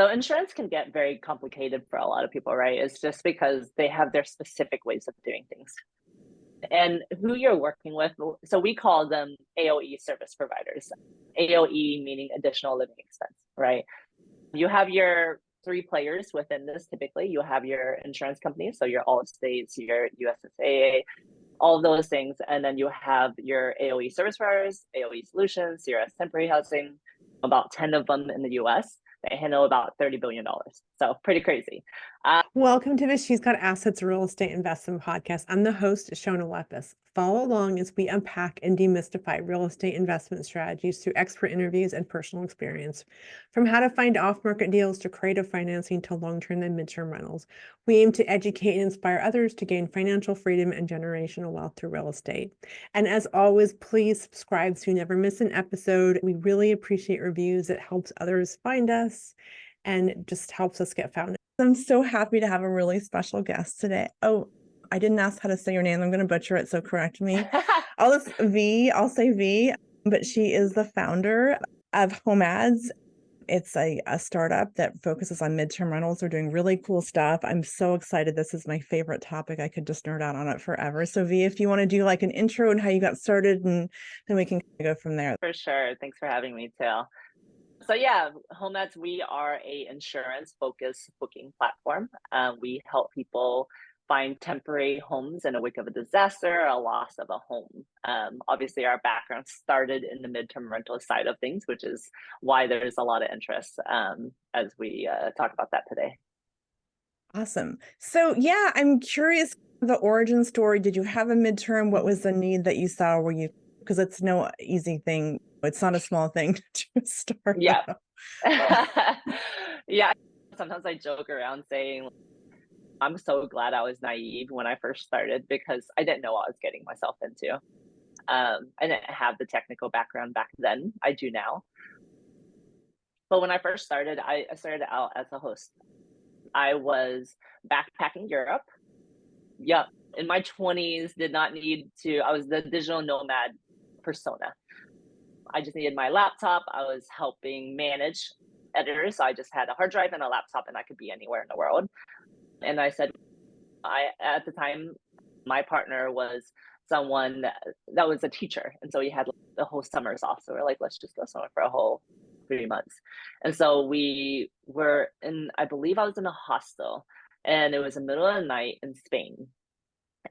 So insurance can get very complicated for a lot of people, right? It's just because they have their specific ways of doing things. And who you're working with, so we call them AOE service providers. AOE meaning additional living expense, right? You have your three players within this. Typically, you have your insurance companies, so your Allstates, your USSAA, all of those things, and then you have your AOE service providers, AOE Solutions, CRS Temporary Housing, about 10 of them in the US. They handle about $30 billion. So pretty crazy. Welcome to the She's Got Assets Real Estate Investment Podcast. I'm the host, Shona Lepis. Follow along as we unpack and demystify real estate investment strategies through expert interviews and personal experience. From how to find off-market deals to creative financing to long-term and midterm rentals, we aim to educate and inspire others to gain financial freedom and generational wealth through real estate. And as always, please subscribe so you never miss an episode. We really appreciate reviews. It helps others find us and just helps us get found. I'm so happy to have a really special guest today. Oh, I didn't ask how to say your name. I'm going to butcher it, so correct me. I'll say Vi, but she is the founder of Homads. It's a startup that focuses on midterm rentals. They're doing really cool stuff. I'm so excited. This is my favorite topic. I could just nerd out on it forever. So Vi, if you want to do like an intro and how you got started, and then we can go from there. For sure. Thanks for having me, too. So yeah, Homads, we are a insurance-focused booking platform. We help people find temporary homes in a wake of a disaster, a loss of a home. Obviously, our background started in the midterm rental side of things, which is why there's a lot of interest as we talk about that today. Awesome. So yeah, I'm curious, the origin story. Did you have a midterm? What was the need that you saw? Because it's no easy thing. It's not a small thing to start. Yeah. Yeah. Sometimes I joke around saying, I'm so glad I was naive when I first started because I didn't know what I was getting myself into. I didn't have the technical background back then. I do now. But when I first started, I started out as a host. I was backpacking Europe. Yeah. In my 20s, did not need to, I was the digital nomad persona. I just needed my laptop. I was helping manage editors. So I just had a hard drive and a laptop and I could be anywhere in the world. And I said, at the time, my partner was someone that was a teacher. And so he had the whole summers off. So we're like, let's just go somewhere for a whole 3 months. And so we were I believe I was in a hostel and it was the middle of the night in Spain.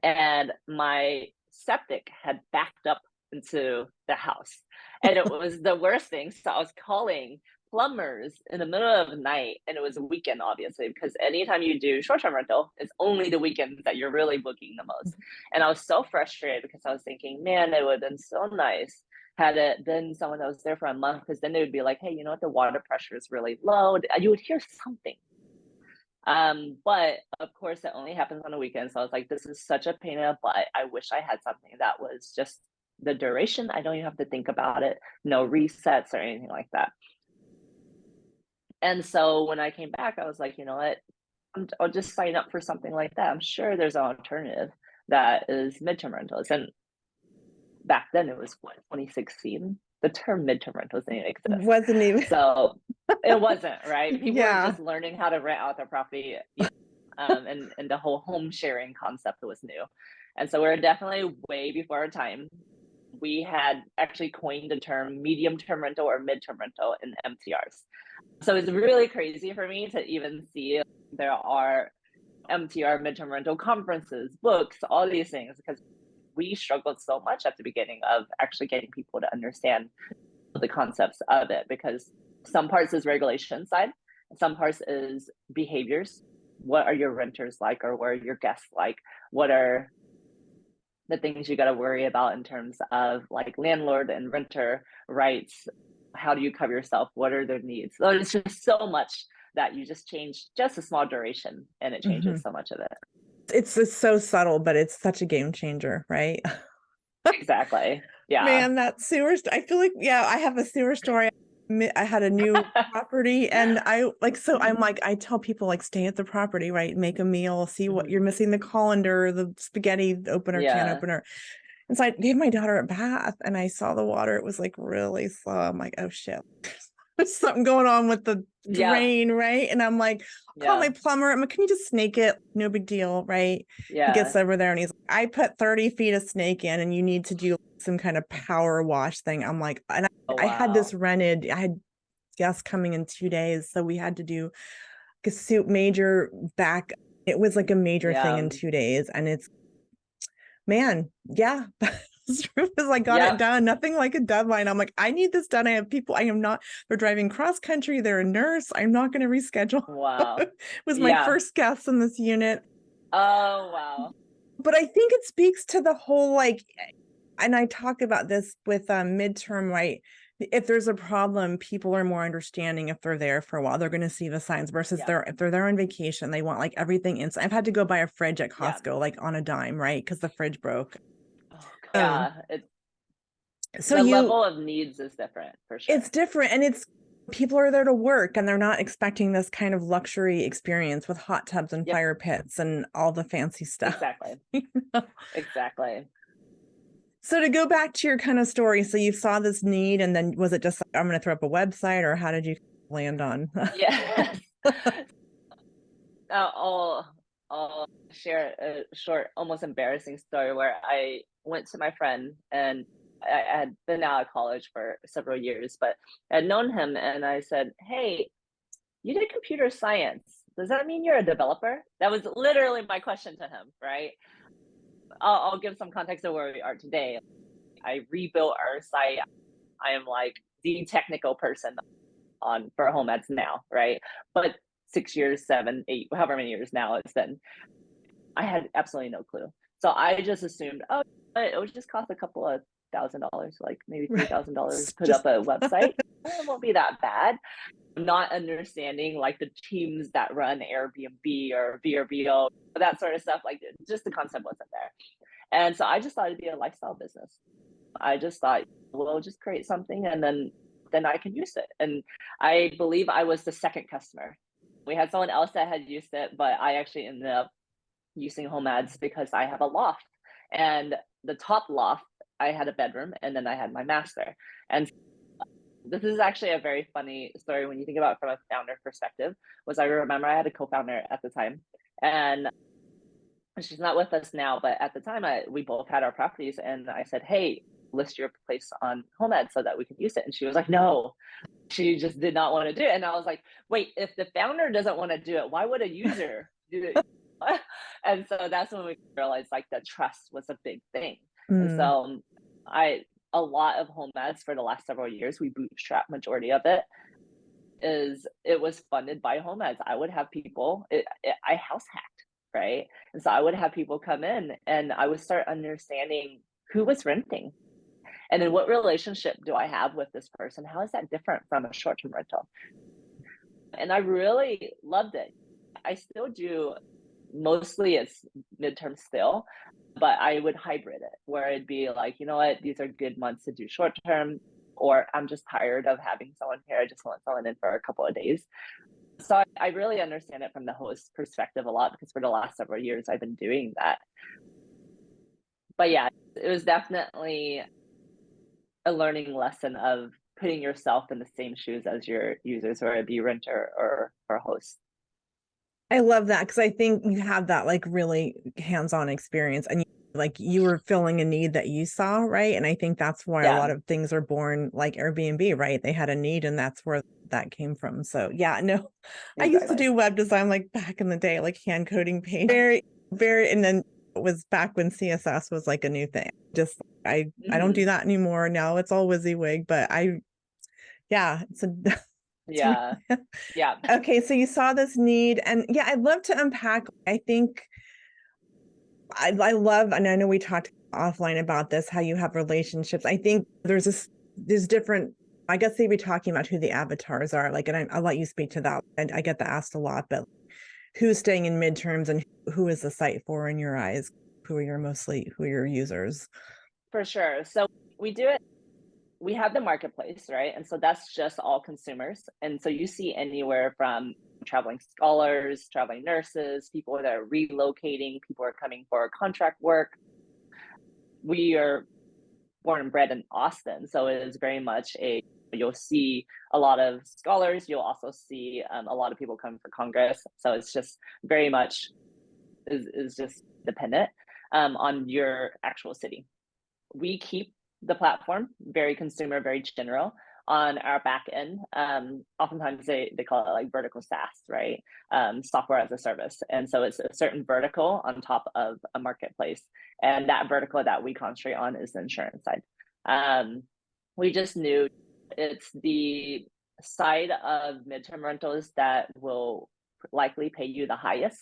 And my septic had backed up into the house. And it was the worst thing. So I was calling plumbers in the middle of the night, and it was a weekend, obviously, because anytime you do short-term rental, it's only the weekends that you're really booking the most. And I was so frustrated because I was thinking, man, it would have been so nice had it been someone that was there for a month, because then they would be like, hey, you know what, the water pressure is really low. You would hear something. But of course, it only happens on the weekend. So I was like, this is such a pain in the butt. I wish I had something that was just the duration. I don't even have to think about it. No resets or anything like that. And so when I came back, I was like, you know what, I'll just sign up for something like that. I'm sure there's an alternative that is midterm rentals. And back then it was 2016. The term midterm rentals didn't exist. Wasn't even. So it wasn't, right? People Yeah. were just learning how to rent out their property. And the whole home sharing concept was new. And so we're definitely way before our time. We had actually coined the term medium term rental or midterm rental in MTRs. So it's really crazy for me to even see there are MTR midterm rental conferences, books, all these things, because we struggled so much at the beginning of actually getting people to understand the concepts of it, because some parts is regulation side, some parts is behaviors. What are your renters like, or what are your guests like? What are the things you got to worry about in terms of like landlord and renter rights? How do you cover yourself? What are their needs? So it's just so much that you just change just a small duration and it changes so much of it. It's so subtle, but it's such a game changer, right? Exactly. Yeah. Man, that sewer, I feel like, yeah, I have a sewer story. I had a new property and I'm like, I tell people like, stay at the property, right? Make a meal, see what you're missing, the colander, the spaghetti opener, can opener. And so I gave my daughter a bath and I saw the water. It was like really slow. I'm like, oh shit. there's something going on with the Yeah. drain, right? And I'm like, call my plumber. I'm like, can you just snake it? No big deal, right? He gets Yeah. over there and he's like, I put 30 feet of snake in and you need to do some kind of power wash thing. I'm like, and Oh, I had this wow. rented. I had guests coming in 2 days. So we had to do a soup major back. It was like a major thing in Yeah. 2 days. And it's, man, yeah. As soon as I got it Yep. done, nothing like a deadline. I'm like, I need this done. I have people, I am not, they're driving cross country. They're a nurse. I'm not going to reschedule. Wow. It was my Yeah. first guest in this unit. Oh, wow. But I think it speaks to the whole, like, and I talk about this with midterm, right? If there's a problem, people are more understanding if they're there for a while. They're going to see the signs versus Yeah. if they're there on vacation, they want like everything inside. I've had to go buy a fridge at Yeah. Costco, like on a dime, right? Because the fridge broke. Oh, Um, yeah. so The you, level of needs is different for it's sure. different, and it's people are there to work and they're not expecting this kind of luxury experience with hot tubs and Yep. fire pits and all the fancy stuff. Exactly. Exactly. So to go back to your kind of story, so you saw this need, and then was it just like, I'm going to throw up a website, or how did you land on? Yeah. I'll share a short, almost embarrassing story where I went to my friend, and I had been out of college for several years, but I had known him, and I said, "Hey, you did computer science. Does that mean you're a developer?" That was literally my question to him, right? I'll give some context of where we are today. I rebuilt our site. I am like the technical person on for Homads now, right? But 6 years, 7, 8, however many years now it's been, I had absolutely no clue. So I just assumed, oh, it would just cost a couple of $1,000, like maybe $3,000, put Just up a website. It won't be that bad. Not understanding like the teams that run Airbnb or VRBO, that sort of stuff. Like just the concept wasn't there. And so I just thought it'd be a lifestyle business. I just thought, we'll just create something and then I can use it. And I believe I was the second customer. We had someone else that had used it, but I actually ended up using Homads because I have a loft. And the top loft, I had a bedroom and then I had my master. And this is actually a very funny story when you think about it from a founder perspective, was I remember I had a co-founder at the time, and she's not with us now, but at the time we both had our properties, and I said, "Hey, list your place on HomeEd so that we can use it." And she was like, "No." She just did not want to do it. And I was like, "Wait, if the founder doesn't want to do it, why would a user do it?" And so that's when we realized like that trust was a big thing. And Mm. so I a lot of HomeEds for the last several years, we bootstrap majority of it. It was funded by HomeEds. I would have people, I house hacked, right? And so I would have people come in and I would start understanding who was renting. And then what relationship do I have with this person? How is that different from a short-term rental? And I really loved it. I still do, mostly it's midterm still, but I would hybrid it where it'd be like, you know what, these are good months to do short term, or I'm just tired of having someone here. I just want someone in for a couple of days. So I really understand it from the host perspective a lot because for the last several years I've been doing that. But yeah, it was definitely a learning lesson of putting yourself in the same shoes as your users, or it be renter or host. I love that because I think you have that like really hands-on experience, and like you were filling a need that you saw, right? And I think that's why a Yeah, lot of things are born, like Airbnb, right? They had a need and that's where that came from. So yeah, no, I used to exactly. do web design like back in the day, like hand coding page. Very, and then it was back when CSS was like a new thing. Just I don't do that anymore. Now it's all WYSIWYG, but yeah, it's a Yeah. Yeah. Okay, so you saw this need, and yeah, I'd love to unpack. I think I love, and I know we talked offline about this, how you have relationships. I think there's different, I guess they'd be talking about who the avatars are, like, and I'll let you speak to that. And I get that asked a lot, but who's staying in midterms and who is the site for in your eyes? Who are your users? For sure. So we do it, we have the marketplace, right? And so that's just all consumers. And so you see anywhere from traveling scholars, traveling nurses, people that are relocating, people are coming for contract work. We are born and bred in Austin, so it is very much a you'll see a lot of scholars. You'll also see a lot of people come for Congress. So it's just very much is just dependent on your actual city. We keep the platform very consumer, very general on our back end. Oftentimes they call it like vertical SaaS, right? Software as a service. And so it's a certain vertical on top of a marketplace. And that vertical that we concentrate on is the insurance side. We just knew it's the side of midterm rentals that will likely pay you the highest.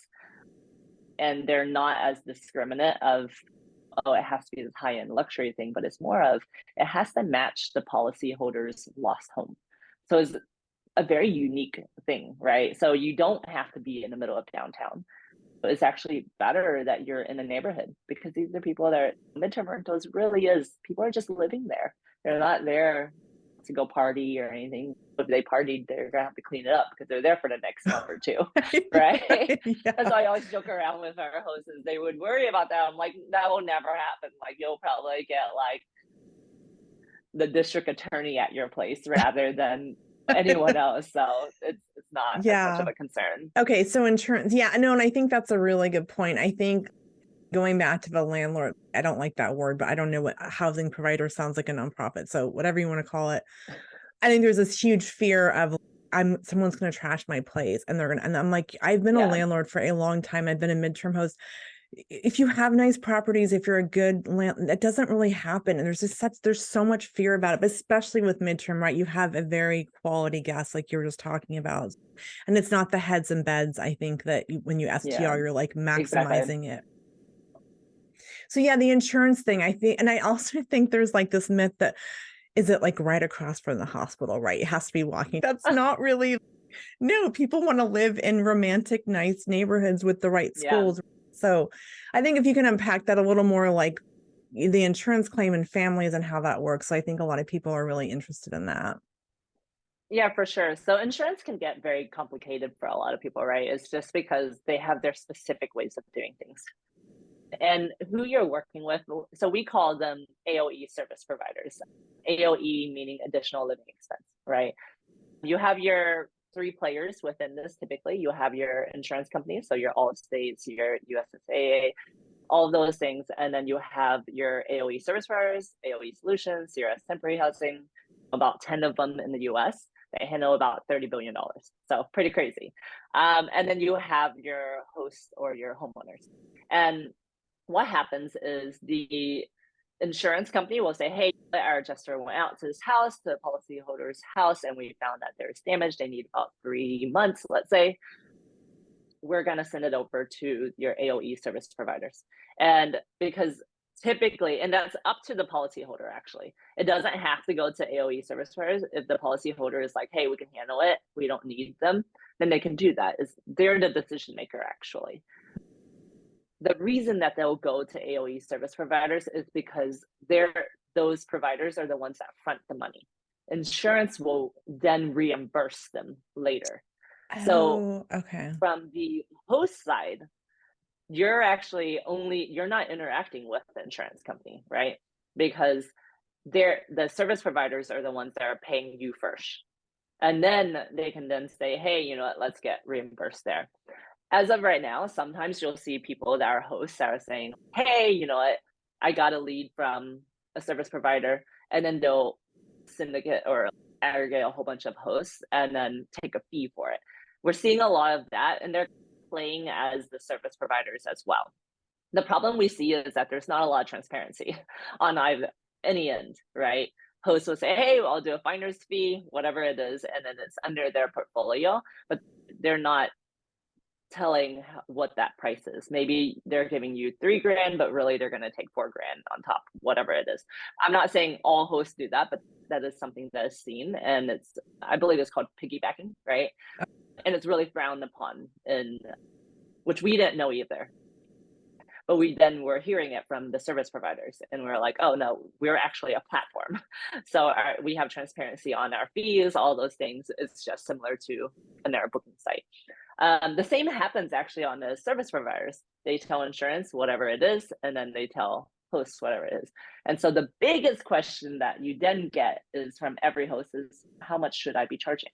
And they're not as discriminate of, oh, it has to be this high-end luxury thing, but it's more of, it has to match the policyholder's lost home. So it's a very unique thing, right? So you don't have to be in the middle of downtown. But it's actually better that you're in a neighborhood, because these are people that midterm rentals really is, people are just living there. They're not there to go party or anything. If they partied, they're gonna have to clean it up because they're there for the next month or two, right? Yeah. That's why I always joke around with our hosts, is they would worry about that. I'm like, that will never happen. Like, you'll probably get like the district attorney at your place rather than anyone else. So it's not as much of a concern. Okay, so insurance, yeah, no, and I think that's a really good point. I think going back to the landlord, I don't like that word, but I don't know what housing provider sounds like, a nonprofit. So whatever you want to call it, I think there's this huge fear of someone's going to trash my place, and and I'm like, I've been a landlord for a long time. I've been a midterm host. If you have nice properties, if you're a good that doesn't really happen. And there's so much fear about it, but especially with midterm, right? You have a very quality guest, like you were just talking about. And it's not the heads and beds. I think that when you STR, you're like maximizing it. So yeah, the insurance thing, I think, and I also think there's like this myth that, is it like right across from the hospital, right? It has to be walking. That's not really, no, people want to live in romantic, nice neighborhoods with the right schools. Yeah. So I think if you can unpack that a little more, like the insurance claim and families and how that works, I think a lot of people are really interested in that. Yeah, for sure. So insurance can get very complicated for a lot of people, right? It's just because they have their specific ways of doing things. And who you're working with, so we call them AOE service providers. AOE meaning additional living expense, right? You have your three players within this. Typically, you have your insurance companies, so your Allstates, your USSAA, all of those things. And then you have your AOE service providers, AOE Solutions, CRS Temporary Housing, about 10 of them in the US. They handle about $30 billion. So pretty crazy. And then you have your hosts or your homeowners. And what happens is the insurance company will say, hey, our adjuster went out to this house, to the policyholder's house, and we found that there's damage. They need about 3 months, let's say. We're going to send it over to your AOE service providers. And because typically, and that's up to the policyholder, actually. It doesn't have to go to AOE service providers. If the policyholder is like, hey, we can handle it, we don't need them, then they can do that. They're the decision maker, actually. The reason that they'll go to AOE service providers is because those providers are the ones that front the money. Insurance will then reimburse them later. So from the host side, you're not interacting with the insurance company, right? Because the service providers are the ones that are paying you first. And then they can then say, hey, you know what, let's get reimbursed there. As of right now, sometimes you'll see people that are hosts that are saying, hey, you know what, I got a lead from a service provider, and then they'll syndicate or aggregate a whole bunch of hosts and then take a fee for it. We're seeing a lot of that, and they're playing as the service providers as well. The problem we see is that there's not a lot of transparency on any end, right? Hosts will say, hey, I'll do a finder's fee, whatever it is, and then it's under their portfolio, but they're not telling what that price is. Maybe they're giving you $3,000, but really they're going to take $4,000 on top, whatever it is. I'm not saying all hosts do that, but that is something that is seen, and I believe it's called piggybacking, right? And it's really frowned upon, which we didn't know either. But we then were hearing it from the service providers, and we're like, oh no, we're actually a platform. So we have transparency on our fees, all those things. It's just similar to an air booking site. The same happens actually on the service providers. They tell insurance whatever it is, and then they tell host, whatever it is. And so the biggest question that you then get is from every host is, how much should I be charging?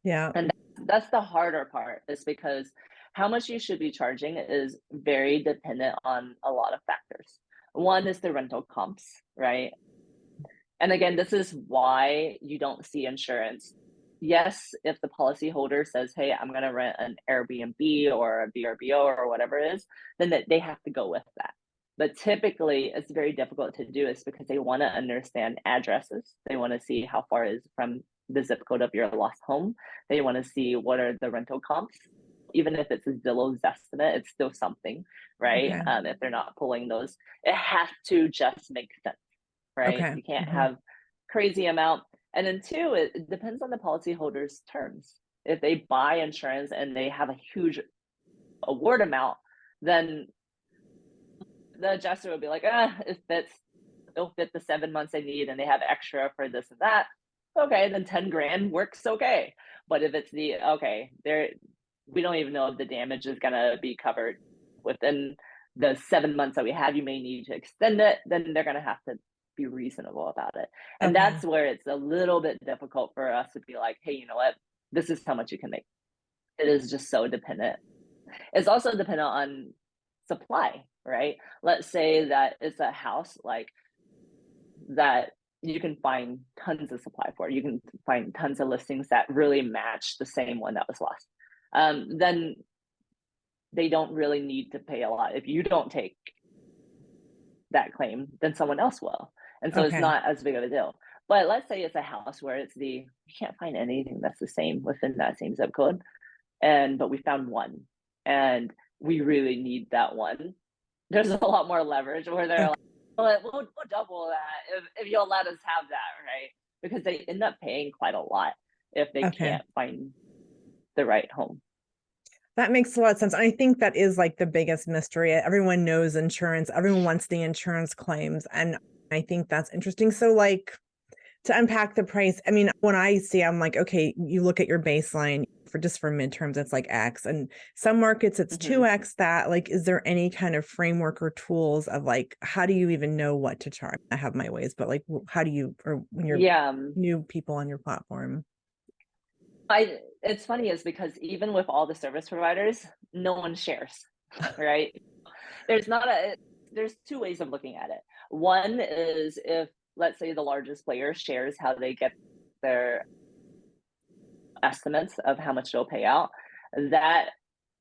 Yeah. And that's the harder part, is because how much you should be charging is very dependent on a lot of factors. One is the rental comps, right? And again, this is why you don't see insurance. Yes, if the policyholder says, hey, I'm going to rent an Airbnb or a VRBO or whatever it is, then they have to go with that. But typically, it's very difficult to do this because they want to understand addresses. They want to see how far it is from the zip code of your lost home. They want to see what are the rental comps. Even if it's a Zillow's estimate, it's still something, right? Okay. If they're not pulling those, it has to just make sense, right? Okay. You can't have crazy amount. And then two, it depends on the policyholder's terms. If they buy insurance and they have a huge award amount, then the adjuster will be like, it'll fit the 7 months they need and they have extra for this and that. Okay, then 10 grand works okay. But if it's we don't even know if the damage is gonna be covered within the 7 months that we have, you may need to extend it, then they're gonna have to be reasonable about it. And Okay. that's where it's a little bit difficult for us to be like, hey, you know what? This is how much you can make. It is just so dependent. It's also dependent on supply, right? Let's say that it's a house like that you can find tons of supply for. You can find tons of listings that really match the same one that was lost. Then they don't really need to pay a lot. If you don't take that claim, then someone else will. And so it's not as big of a deal. But let's say it's a house where you can't find anything that's the same within that same zip code. But we found one and we really need that one. There's a lot more leverage where they're like, we'll double that if you'll let us have that, right? Because they end up paying quite a lot if they can't find the right home. That makes a lot of sense. I think that is like the biggest mystery. Everyone knows insurance. Everyone wants the insurance claims. And I think that's interesting. So like to unpack the price, I mean, when I see, I'm like, okay, you look at your baseline for midterms, it's like X, and some markets it's 2X that. Like, is there any kind of framework or tools of like, how do you even know what to charge? I have my ways, but like, how do you, or when you're new people on your platform? It's funny is because even with all the service providers, no one shares, right? There's two ways of looking at it. One is if, let's say, the largest player shares how they get their estimates of how much they'll pay out, that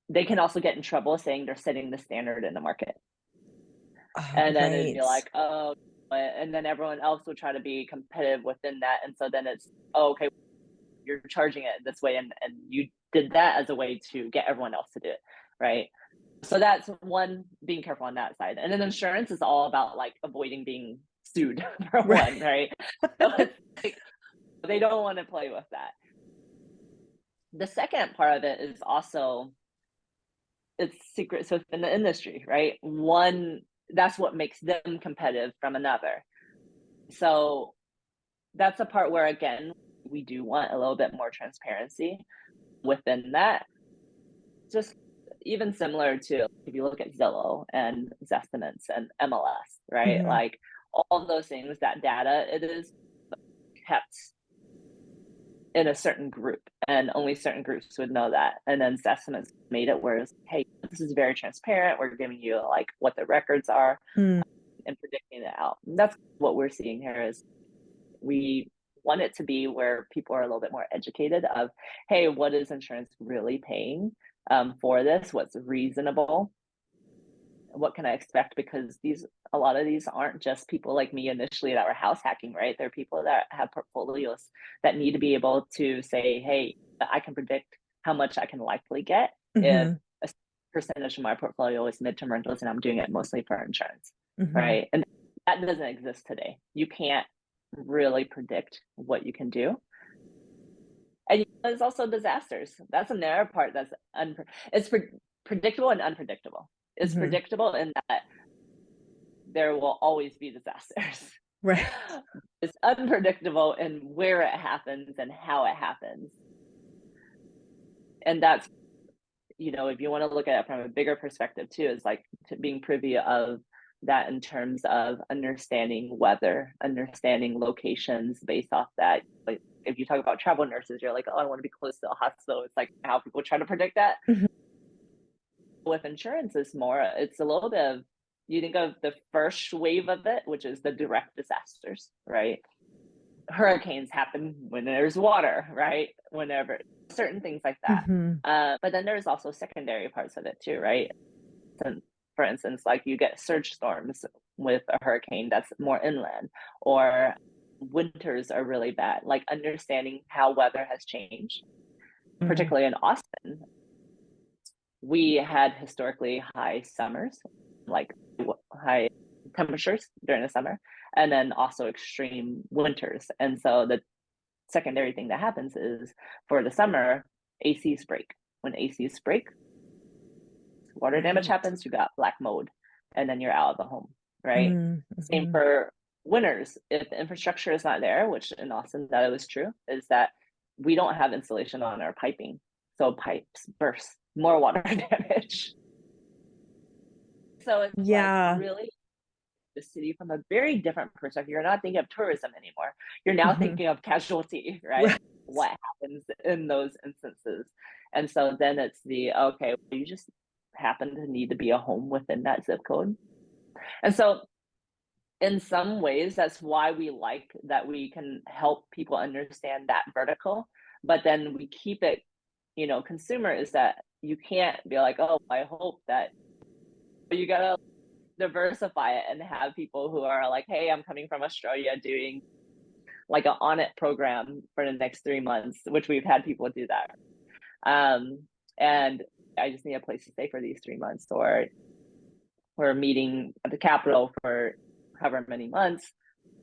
they can also get in trouble saying they're setting the standard in the market. And then it'd be like, oh, and then everyone else will try to be competitive within that. And so then it's, okay, you're charging it this way. And you did that as a way to get everyone else to do it, right? So that's one, being careful on that side. And then insurance is all about like avoiding being sued for one, right? So it's like, they don't want to play with that. The second part of it is also, it's secrets within the industry, right? One, that's what makes them competitive from another. So that's a part where, again, we do want a little bit more transparency within that. Just even similar to if you look at Zillow and Zestimates and MLS, right? Like all of those things, that data, it is kept in a certain group and only certain groups would know that. And then Zestimates made it where it's, hey, this is very transparent. We're giving you like what the records are and predicting it out. And that's what we're seeing here is we want it to be where people are a little bit more educated of, hey, what is insurance really paying for this? What's reasonable? What can I expect? Because a lot of these aren't just people like me initially that were house hacking, right? They're people that have portfolios that need to be able to say, hey, I can predict how much I can likely get if a percentage of my portfolio is midterm rentals and I'm doing it mostly for insurance, right? And that doesn't exist today. You can't really predict what you can do. And there's also disasters. That's another part that's it's predictable and unpredictable. It's predictable in that there will always be disasters. Right. It's unpredictable in where it happens and how it happens. And that's, if you want to look at it from a bigger perspective too, is like being privy of that in terms of understanding weather, understanding locations based off that. Like if you talk about travel nurses, you're like, oh, I want to be close to a hospital. It's like how people try to predict that. Mhm. With insurance, it's a little bit of, you think of the first wave of it, which is the direct disasters, right? Hurricanes happen when there's water, right? Whenever certain things like that. But then there's also secondary parts of it too, right? So, for instance, like you get surge storms with a hurricane that's more inland, or winters are really bad. Like understanding how weather has changed, particularly in Austin. We had historically high summers, like high temperatures during the summer, and then also extreme winters. And so the secondary thing that happens is for the summer, ACs break. When ACs break, water damage happens, you got black mold, and then you're out of the home, right? Same for winters. If the infrastructure is not there, which in Austin that was true, is that we don't have insulation on our piping. So pipes burst, more water damage. So it's like really the city from a very different perspective. You're not thinking of tourism anymore. You're now thinking of casualty, right? What happens in those instances. And so then it's okay, you just happen to need to be a home within that zip code. And so in some ways, that's why we like that we can help people understand that vertical, but then we keep it, consumer is that you can't be like, oh, I hope that you gotta diversify it and have people who are like, hey, I'm coming from Australia doing like an on it program for the next 3 months, which we've had people do that. And I just need a place to stay for these 3 months, or we're meeting at the Capitol for however many months.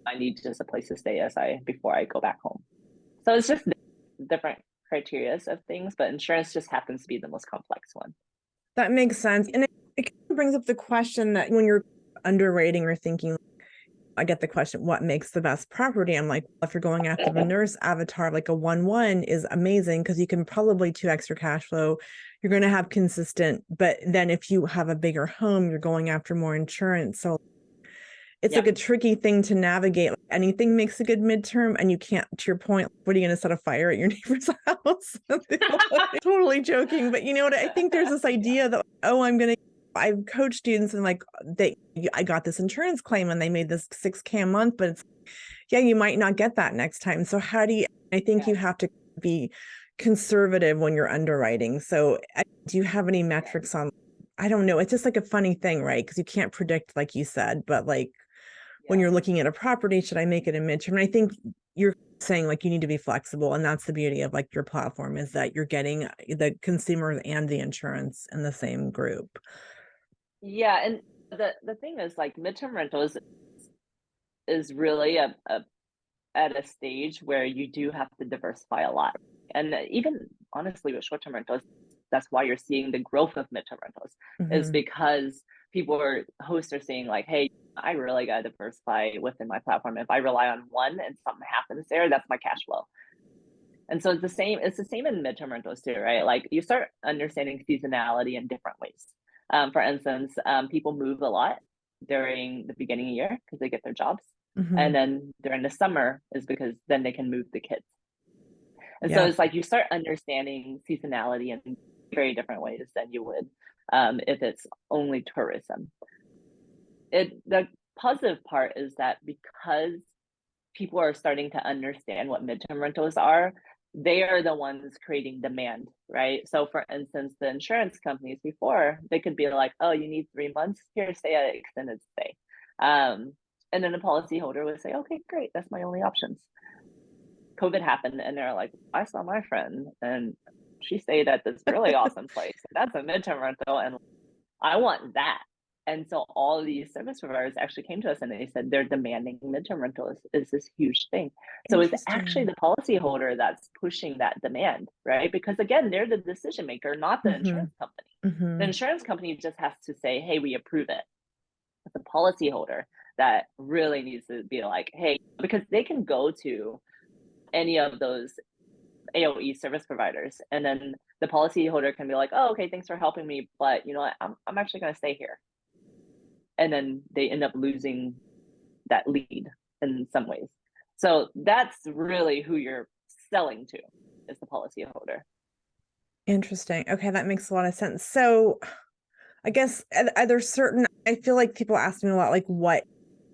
I need just a place to stay before I go back home. So it's just different criteria of things, but insurance just happens to be the most complex one. That makes sense. And it kind of brings up the question that when you're underwriting or thinking, I get the question, what makes the best property? I'm like, well, if you're going after the nurse avatar, like a 1-1 is amazing because you can probably 2x your cash flow. You're going to have consistent, but then if you have a bigger home, you're going after more insurance. So it's like a tricky thing to navigate. Like anything makes a good midterm, and you can't, to your point, what are you going to set a fire at your neighbor's house? Totally joking. But you know what? I think there's this idea that, I've coached students and like I got this insurance claim and they made this $6K a month, but it's, you might not get that next time. So I think you have to be conservative when you're underwriting. So do you have any metrics on, I don't know. It's just like a funny thing, right? Because you can't predict, like you said, but like when you're looking at a property, should I make it a midterm? And I think you're saying like you need to be flexible, and that's the beauty of like your platform, is that you're getting the consumers and the insurance in the same group. Yeah, and the thing is, like, midterm rentals is really at a stage where you do have to diversify a lot. And even honestly with short-term rentals, that's why you're seeing the growth of midterm rentals, is because hosts are saying like, hey, I really got to diversify within my platform. If I rely on one and something happens there, that's my cash flow. And so it's the same in midterm rentals too, right? Like you start understanding seasonality in different ways. For instance, people move a lot during the beginning of the year because they get their jobs. And then during the summer is because then they can move the kids. And so it's like you start understanding seasonality in very different ways than you would if it's only tourism. The positive part is that because people are starting to understand what midterm rentals are, they are the ones creating demand, right? So for instance, the insurance companies before, they could be like, oh, you need 3 months, here, stay at extended stay. And then the policyholder would say, okay, great, that's my only options. COVID happened and they're like, I saw my friend and she stayed at this really awesome place. That's a midterm rental and I want that. And so all of these service providers actually came to us and they said they're demanding midterm rental is this huge thing. So it's actually the policyholder that's pushing that demand, right? Because again, they're the decision maker, not the insurance company. The insurance company just has to say, hey, we approve it. But the policyholder that really needs to be like, hey, because they can go to any of those AOE service providers and then the policyholder can be like, oh, okay, thanks for helping me, but you know what, I'm actually going to stay here. and then they end up losing that lead in some ways. So that's really who you're selling to, is the policyholder. Interesting. Okay, that makes a lot of sense. So I guess are there certain, I feel like people ask me a lot, like what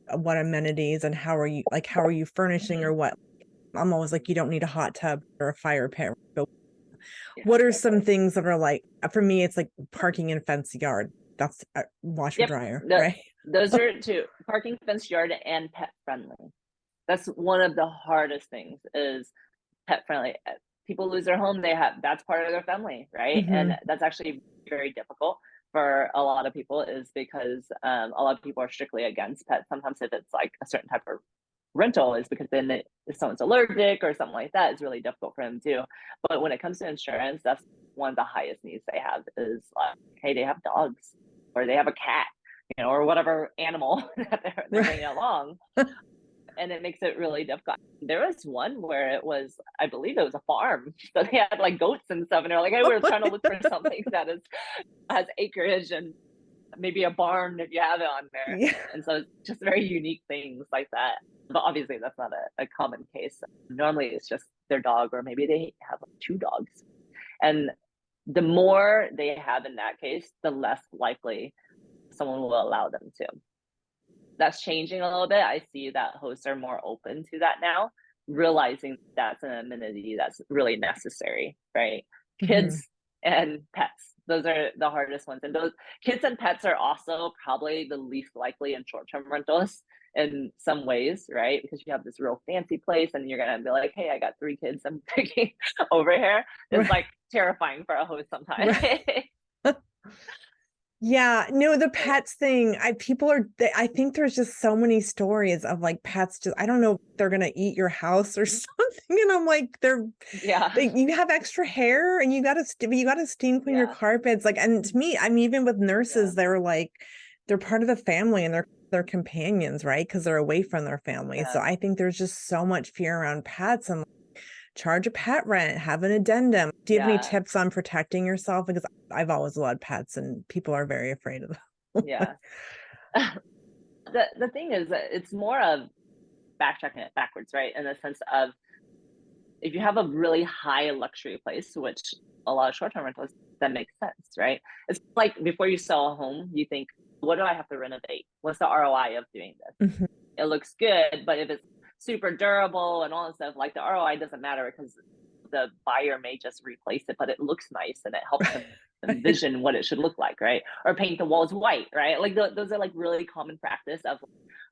amenities and how are you furnishing or what? I'm always like, you don't need a hot tub or a fire pit. But what are some things that are like, for me, it's like parking in a fenced yard. That's washer dryer, right? Those are two: parking, fenced yard, and pet friendly. That's one of the hardest things, is pet friendly. People lose their home, that's part of their family, right? And that's actually very difficult for a lot of people, is because a lot of people are strictly against pets. Sometimes if it's like a certain type of rental, is because then if someone's allergic or something like that, it's really difficult for them too. But when it comes to insurance, that's one of the highest needs they have, is like, hey, they have dogs, or they have a cat, or whatever animal that they're bringing along. And it makes it really difficult. There was one where it was, I believe it was a farm. So they had like goats and stuff. And they're like, hey, we're trying to look for something that has acreage and maybe a barn if you have it on there. Yeah. And so it's just very unique things like that. But obviously that's not a common case. Normally it's just their dog, or maybe they have like 2 dogs. And the more they have in that case, the less likely someone will allow them to. That's changing a little bit. I see that hosts are more open to that now, realizing that's an amenity that's really necessary, right? Kids and pets, those are the hardest ones. And those kids and pets are also probably the least likely in short-term rentals in some ways, right? Because you have this real fancy place and you're going to be like, hey, I got 3 kids I'm picking over here. It's like terrifying for a host sometimes. Right. Yeah, no, the pets thing, I think there's just so many stories of like pets just, I don't know, they're gonna eat your house or something, and I'm like, you have extra hair and you gotta steam clean your carpets, like, and to me, I mean, even with nurses, they're like, they're part of the family and they're companions, right? Because they're away from their family. So I think there's just so much fear around pets, and charge a pet rent, have an addendum. Do you have any tips on protecting yourself? Because I've always loved pets and people are very afraid of them. Yeah. The thing is that it's more of backtracking it backwards, right? In the sense of, if you have a really high luxury place, which a lot of short-term rentals, that makes sense, right? It's like before you sell a home, you think, what do I have to renovate? What's the ROI of doing this? It looks good, but if it's super durable and all that stuff, like, the ROI doesn't matter, because the buyer may just replace it, but it looks nice and it helps them envision what it should look like, right? Or paint the walls white, right? Like those are like really common practice of,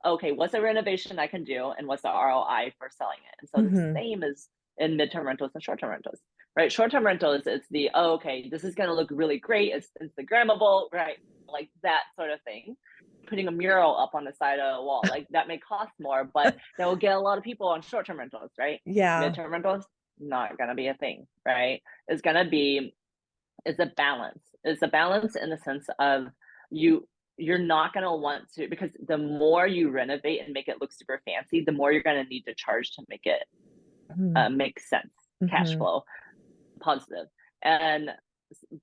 okay, what's a renovation I can do and what's the ROI for selling it? And so the same is in midterm rentals and short-term rentals, right? Short-term rentals, it's the, okay, this is going to look really great, it's Instagrammable, right? Like that sort of thing. Putting a mural up on the side of a wall, like that may cost more, but that will get a lot of people on short-term rentals, right? Yeah. Midterm rentals, not gonna be a thing, right? It's a balance. It's a balance in the sense of you're not gonna want to, because the more you renovate and make it look super fancy, the more you're gonna need to charge to make it make sense, cash flow positive.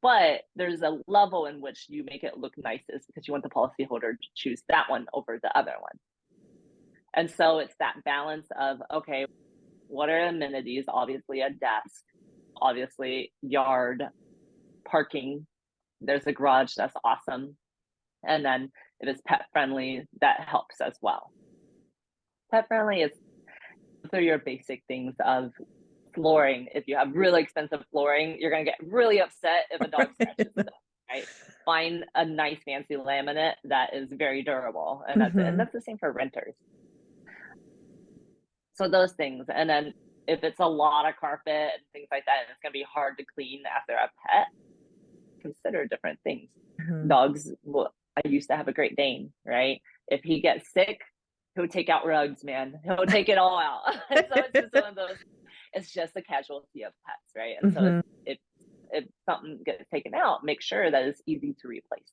But there's a level in which you make it look nicest, because you want the policyholder to choose that one over the other one. And so it's that balance of, okay, what are amenities? Obviously a desk, obviously yard, parking. There's a garage, that's awesome. And then if it's pet friendly, that helps as well. Pet friendly is through your basic things of flooring. If you have really expensive flooring, you're going to get really upset if a dog scratches it, right? Find a nice fancy laminate that is very durable, and that's it. And that's the same for renters. So those things. And then if it's a lot of carpet and things like that, and it's going to be hard to clean after a pet, consider different things. Dogs, I used to have a Great Dane, right? If he gets sick, he'll take out rugs, man. He'll take it all out. So it's just one of those, it's just a casualty of pets, right? And so if something gets taken out, make sure that it's easy to replace,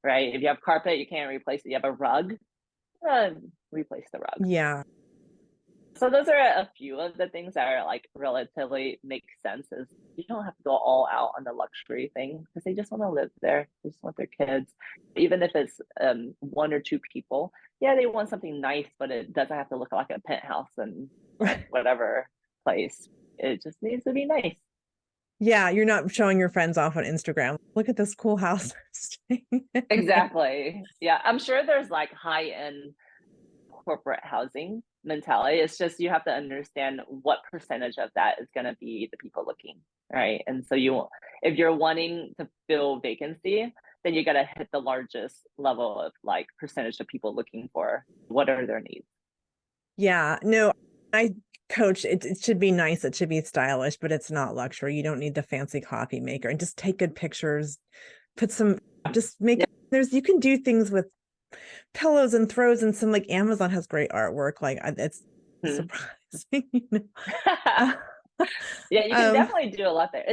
right? If you have carpet, you can't replace it. You have a rug, replace the rug. Yeah. So those are a few of the things that are like relatively make sense. Is you don't have to go all out on the luxury thing because they just want to live there. They just want their kids, even if it's one or two people. Yeah, they want something nice, but it doesn't have to look like a penthouse and whatever place. It just needs to be nice. Yeah, you're not showing your friends off on Instagram. Look at this cool house. Exactly. Yeah, I'm sure there's like high end corporate housing mentality. It's just you have to understand what percentage of that is going to be the people looking, right? And so if you're wanting to fill vacancy, then you got to hit the largest level of like percentage of people looking for what are their needs. Yeah, no, I coach, it should be nice, it should be stylish, but it's not luxury. You don't need the fancy coffee maker, and just take good pictures, just make it, you can do things with pillows and throws, and some, like, Amazon has great artwork. Like, it's surprising, you know. Yeah, you can definitely do a lot there.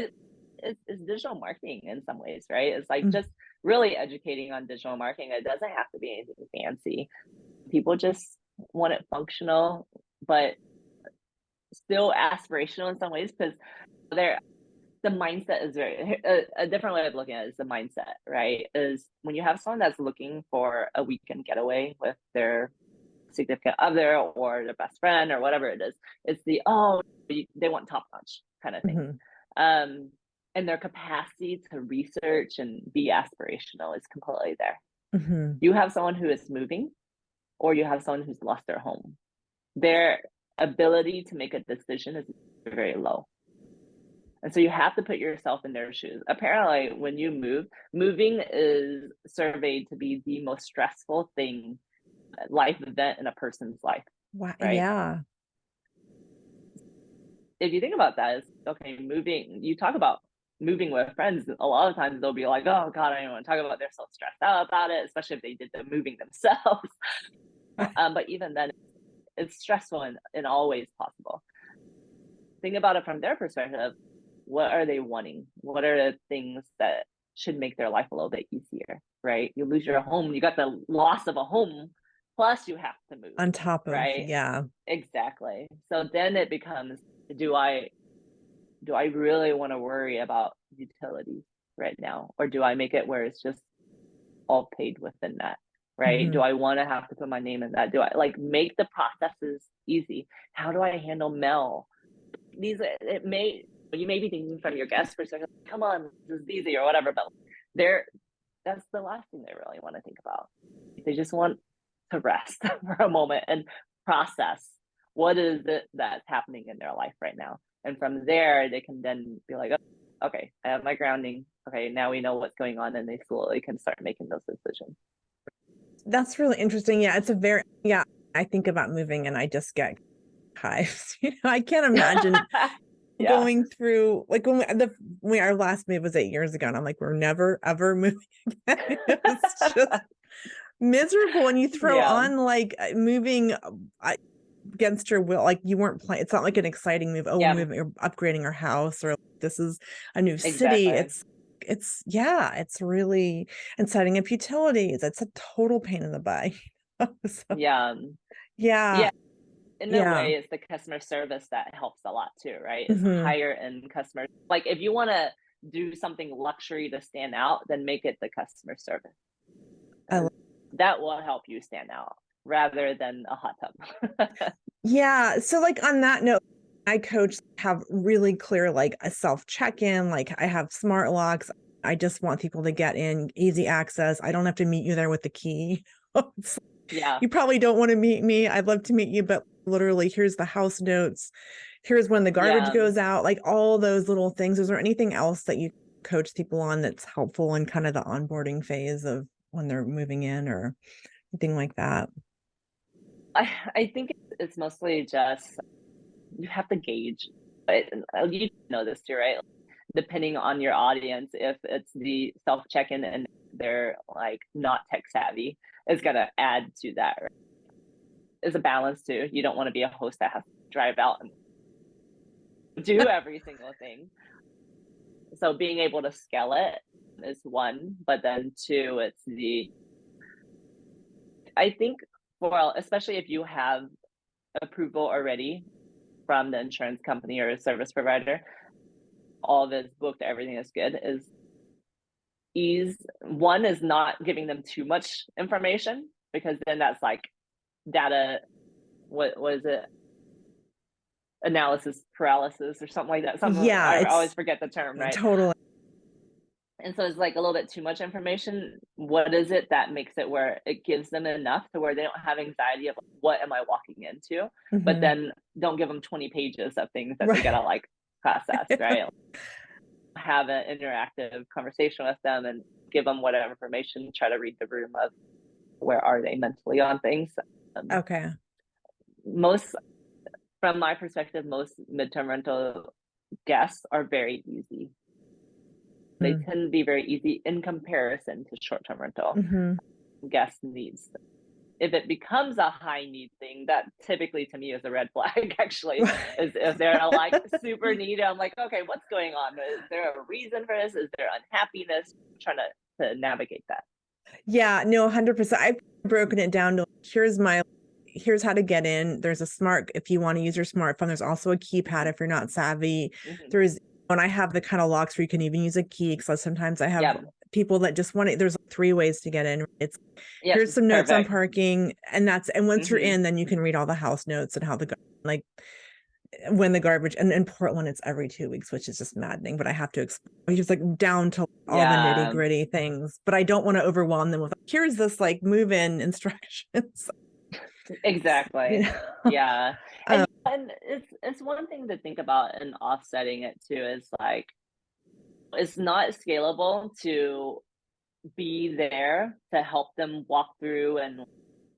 It's digital marketing in some ways, right? It's like just really educating on digital marketing. It doesn't have to be anything fancy. People just want it functional, but still aspirational in some ways, because the mindset is very a different way of looking at it is the mindset, right? Is when you have someone that's looking for a weekend getaway with their significant other or their best friend or whatever it is, it's they want top notch kind of thing. And their capacity to research and be aspirational is completely there. You have someone who is moving, or you have someone who's lost their home. Their ability to make a decision is very low. And so you have to put yourself in their shoes. Apparently, when you moving is surveyed to be the most stressful life event in a person's life. Wow. Right? Yeah. If you think about that, it's okay, moving, you talk about moving with friends, a lot of times they'll be like, oh God, I don't want to talk about it. They're so stressed out about it, especially if they did the moving themselves. But even then, it's stressful in all ways possible. Think about it from their perspective. What are they wanting? What are the things that should make their life a little bit easier, right? You lose your home, you got the loss of a home, plus you have to move. On top of, right? Yeah. Exactly. So then it becomes, do I really want to worry about utilities right now? Or do I make it where it's just all paid within that? Right? Do I want to have to put my name in that? Do I like make the processes easy? How do I handle mail? You may be thinking from your guest perspective, come on, this is easy or whatever, but that's the last thing they really want to think about. They just want to rest for a moment and process what is it that's happening in their life right now. And from there, they can then be like, oh, okay, I have my grounding. Okay, now we know what's going on, and they slowly can start making those decisions. That's really interesting. Yeah, I think about moving and I just get hives. I can't imagine going through, like, when our last move was 8 years ago, and I'm like, we're never ever moving again. It's just miserable. And you throw on like moving against your will, like you weren't planning. It's not like an exciting move. Oh, we're moving, or upgrading our house, or this is a new city. It's really, and setting up utilities. It's a total pain in the butt. Yeah. In a way, it's the customer service that helps a lot too, right? It's higher end customers. Like if you want to do something luxury to stand out, then make it the customer service. That will help you stand out rather than a hot tub. Yeah. So like on that note, I coach have really clear, like a self check-in, like I have smart locks. I just want people to get in, easy access. I don't have to meet you there with the key. You probably don't want to meet me. I'd love to meet you, but literally here's the house notes. Here's when the garbage goes out, like all those little things. Is there anything else that you coach people on that's helpful in kind of the onboarding phase of when they're moving in or anything like that? I think it's mostly just, you have to gauge, you know this too, right? Depending on your audience, if it's the self check-in and they're like not tech savvy, it's gonna add to that. Right? It's a balance too. You don't want to be a host that has to drive out and do every single thing. So being able to scale it is one, but then two, I think especially if you have approval already from the insurance company or service provider, all of it's booked, everything is good, is ease. One is not giving them too much information, because then that's like data, what was it? Analysis paralysis or something like that. I always forget the term, right? Totally. And so it's like a little bit too much information. What is it that makes it where it gives them enough to where they don't have anxiety of what am I walking into? But then don't give them 20 pages of things that they gotta like process, right? Have an interactive conversation with them and give them whatever information, try to read the room of where are they mentally on things. Okay. From my perspective, most midterm rental guests are very easy. They tend to be very easy in comparison to short-term rental guest needs. If it becomes a high need thing, that typically to me is a red flag, actually, is if they're like super needy. I'm like, okay, what's going on? Is there a reason for this? Is there unhappiness? I'm trying to navigate that. Yeah, no, 100%. I've broken it down to here's how to get in. There's if you want to use your smartphone, there's also a keypad if you're not savvy. When I have the kind of locks where you can even use a key, because sometimes I have people that just want it. There's 3 ways to get in. It's here's some notes on parking, and once you're in, then you can read all the house notes and how when the garbage, and in Portland it's every 2 weeks, which is just maddening, but I have to explain just like down to all the nitty gritty things, but I don't want to overwhelm them with here's this like move in instructions. Exactly. Yeah. And it's one thing to think about in offsetting it too, is like, it's not scalable to be there to help them walk through and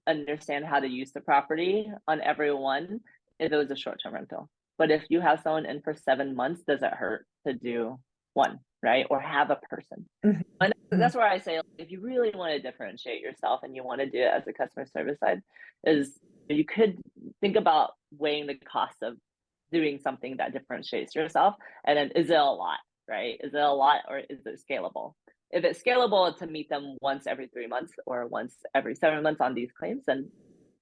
understand how to use the property on everyone if it was a short-term rental. But if you have someone in for 7 months, does it hurt to do one, right? Or have a person. And that's where I say, if you really want to differentiate yourself and you want to do it as a customer service side, is you could think about weighing the cost of doing something that differentiates yourself. And then, is it a lot, right? Is it a lot, or is it scalable? If it's scalable to meet them once every 3 months or once every 7 months on these claims, then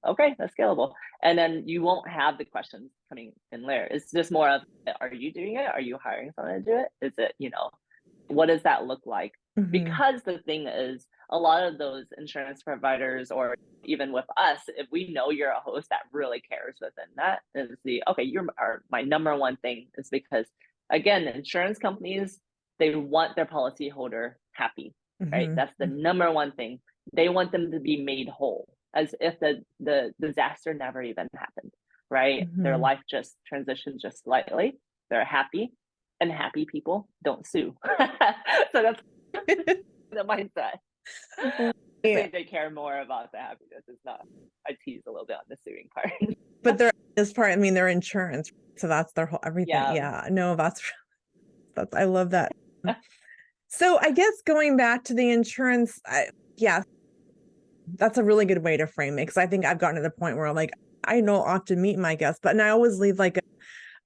okay, that's scalable. And then you won't have the questions coming in later. It's just more of, are you doing it? Are you hiring someone to do it? Is it, what does that look like? Because the thing is, a lot of those insurance providers, or even with us, if we know you're a host that really cares within that, is my number one thing, is because, again, insurance companies, they want their policyholder happy, right? That's the number one thing. They want them to be made whole, as if the disaster never even happened, right? Their life just transitioned just slightly. They're happy, and happy people don't sue. So that's the mindset. They care more about the happiness. It's not. I tease a little bit on the suing part. But they're insurance, so that's their whole everything. Yeah. No, that's I love that. So I guess going back to the insurance, that's a really good way to frame it, because I think I've gotten to the point where I'm like, I don't often meet my guests, and I always leave like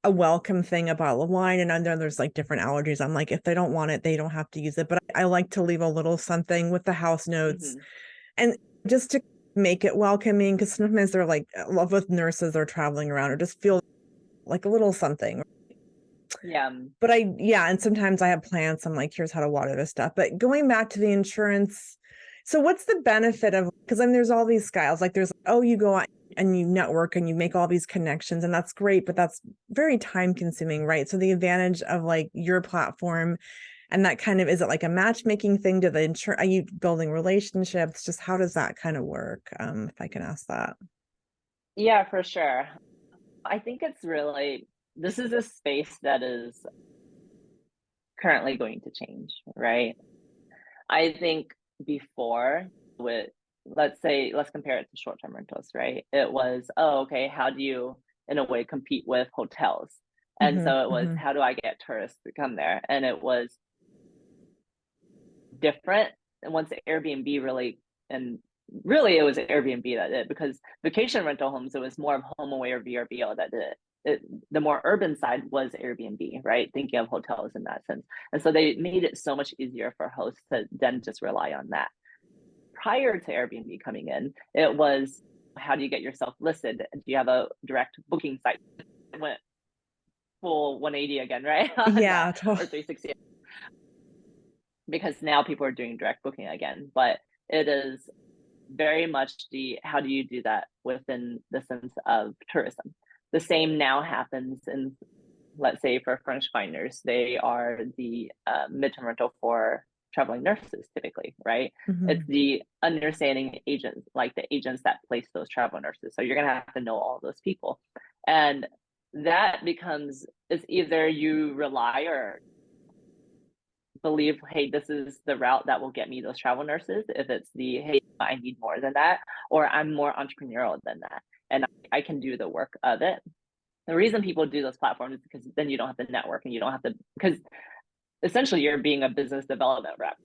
a welcome thing about the wine, and then there's like different allergies. I'm like, if they don't want it, they don't have to use it, but I like to leave a little something with the house notes, and just to make it welcoming, because sometimes they're like, love with nurses or traveling around, or just feel like a little something. But and sometimes I have plants. I'm like, here's how to water this stuff. But going back to the insurance, so what's the benefit of, because then there's all these styles, like there's, you go on and you network and you make all these connections, and that's great, but that's very time consuming, right? So the advantage of like your platform, and that kind of, is it like a matchmaking thing? Are you building relationships? Just how does that kind of work? If I can ask that. Yeah, for sure. I think this is a space that is currently going to change, right? I think before, let's compare it to short-term rentals, right? It was, okay, how do you, in a way, compete with hotels? And so it was, how do I get tourists to come there? And it was different. And once Airbnb it was Airbnb that did it, because vacation rental homes, it was more of HomeAway or VRBO that did it. The more urban side was Airbnb, right? Thinking of hotels in that sense. And so they made it so much easier for hosts to then just rely on that. Prior to Airbnb coming in, it was how do you get yourself listed? Do you have a direct booking site? Went full 180 again, right? Yeah, Or 360, because now people are doing direct booking again. But it is very much how do you do that within the sense of tourism? The same now happens in, let's say, for furnished finders, they are the midterm rental for traveling nurses typically, right? It's the understanding agents, like the agents that place those travel nurses. So you're going to have to know all those people. And that becomes, it's either you rely or believe, hey, this is the route that will get me those travel nurses. If it's the, hey, I need more than that, or I'm more entrepreneurial than that, and I can do the work of it. The reason people do those platforms is because then you don't have to network, and you don't have to, because essentially you're being a business development rep.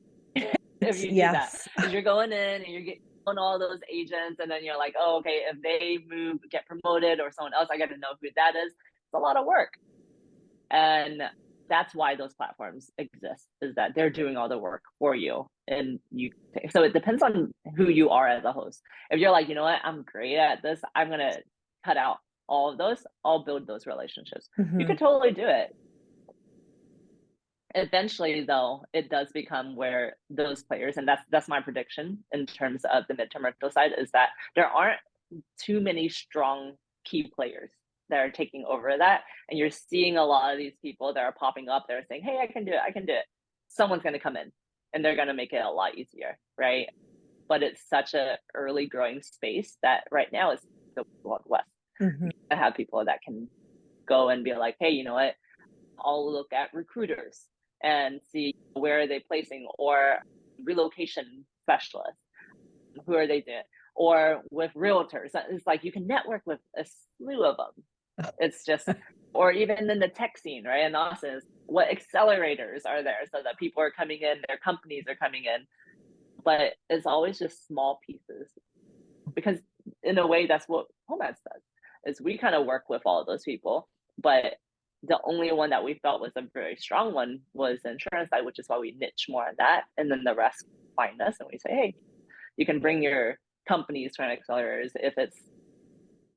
If you do that, because you're going in and you're getting on all those agents, and then you're like, oh, okay, if they move, get promoted, or someone else, I got to know who that is. It's a lot of work. And that's why those platforms exist, is that they're doing all the work for you. And so it depends on who you are as a host. If you're like, you know what, I'm great at this, I'm going to cut out all of those, I'll build those relationships. You could totally do it. Eventually, though, it does become where those players, and that's my prediction in terms of the midterm rental side, is that there aren't too many strong key players that are taking over that. And you're seeing a lot of these people that are popping up, they're saying, hey, I can do it. Someone's going to come in and they're going to make it a lot easier, right? But it's such a early growing space that right now is the Wild West. I have people that can go and be like, hey, you know what, I'll look at recruiters and see where are they placing, or relocation specialists, who are they doing, or with realtors. It's like you can network with a slew of them. It's just, or even in the tech scene, right? In Austin, what accelerators are there so that people are coming in, their companies are coming in. But it's always just small pieces, because in a way, that's what Homads does, is we kind of work with all of those people. But the only one that we felt was a very strong one was the insurance side, which is why we niche more on that. And then the rest find us and we say, hey, you can bring your companies to an accelerators if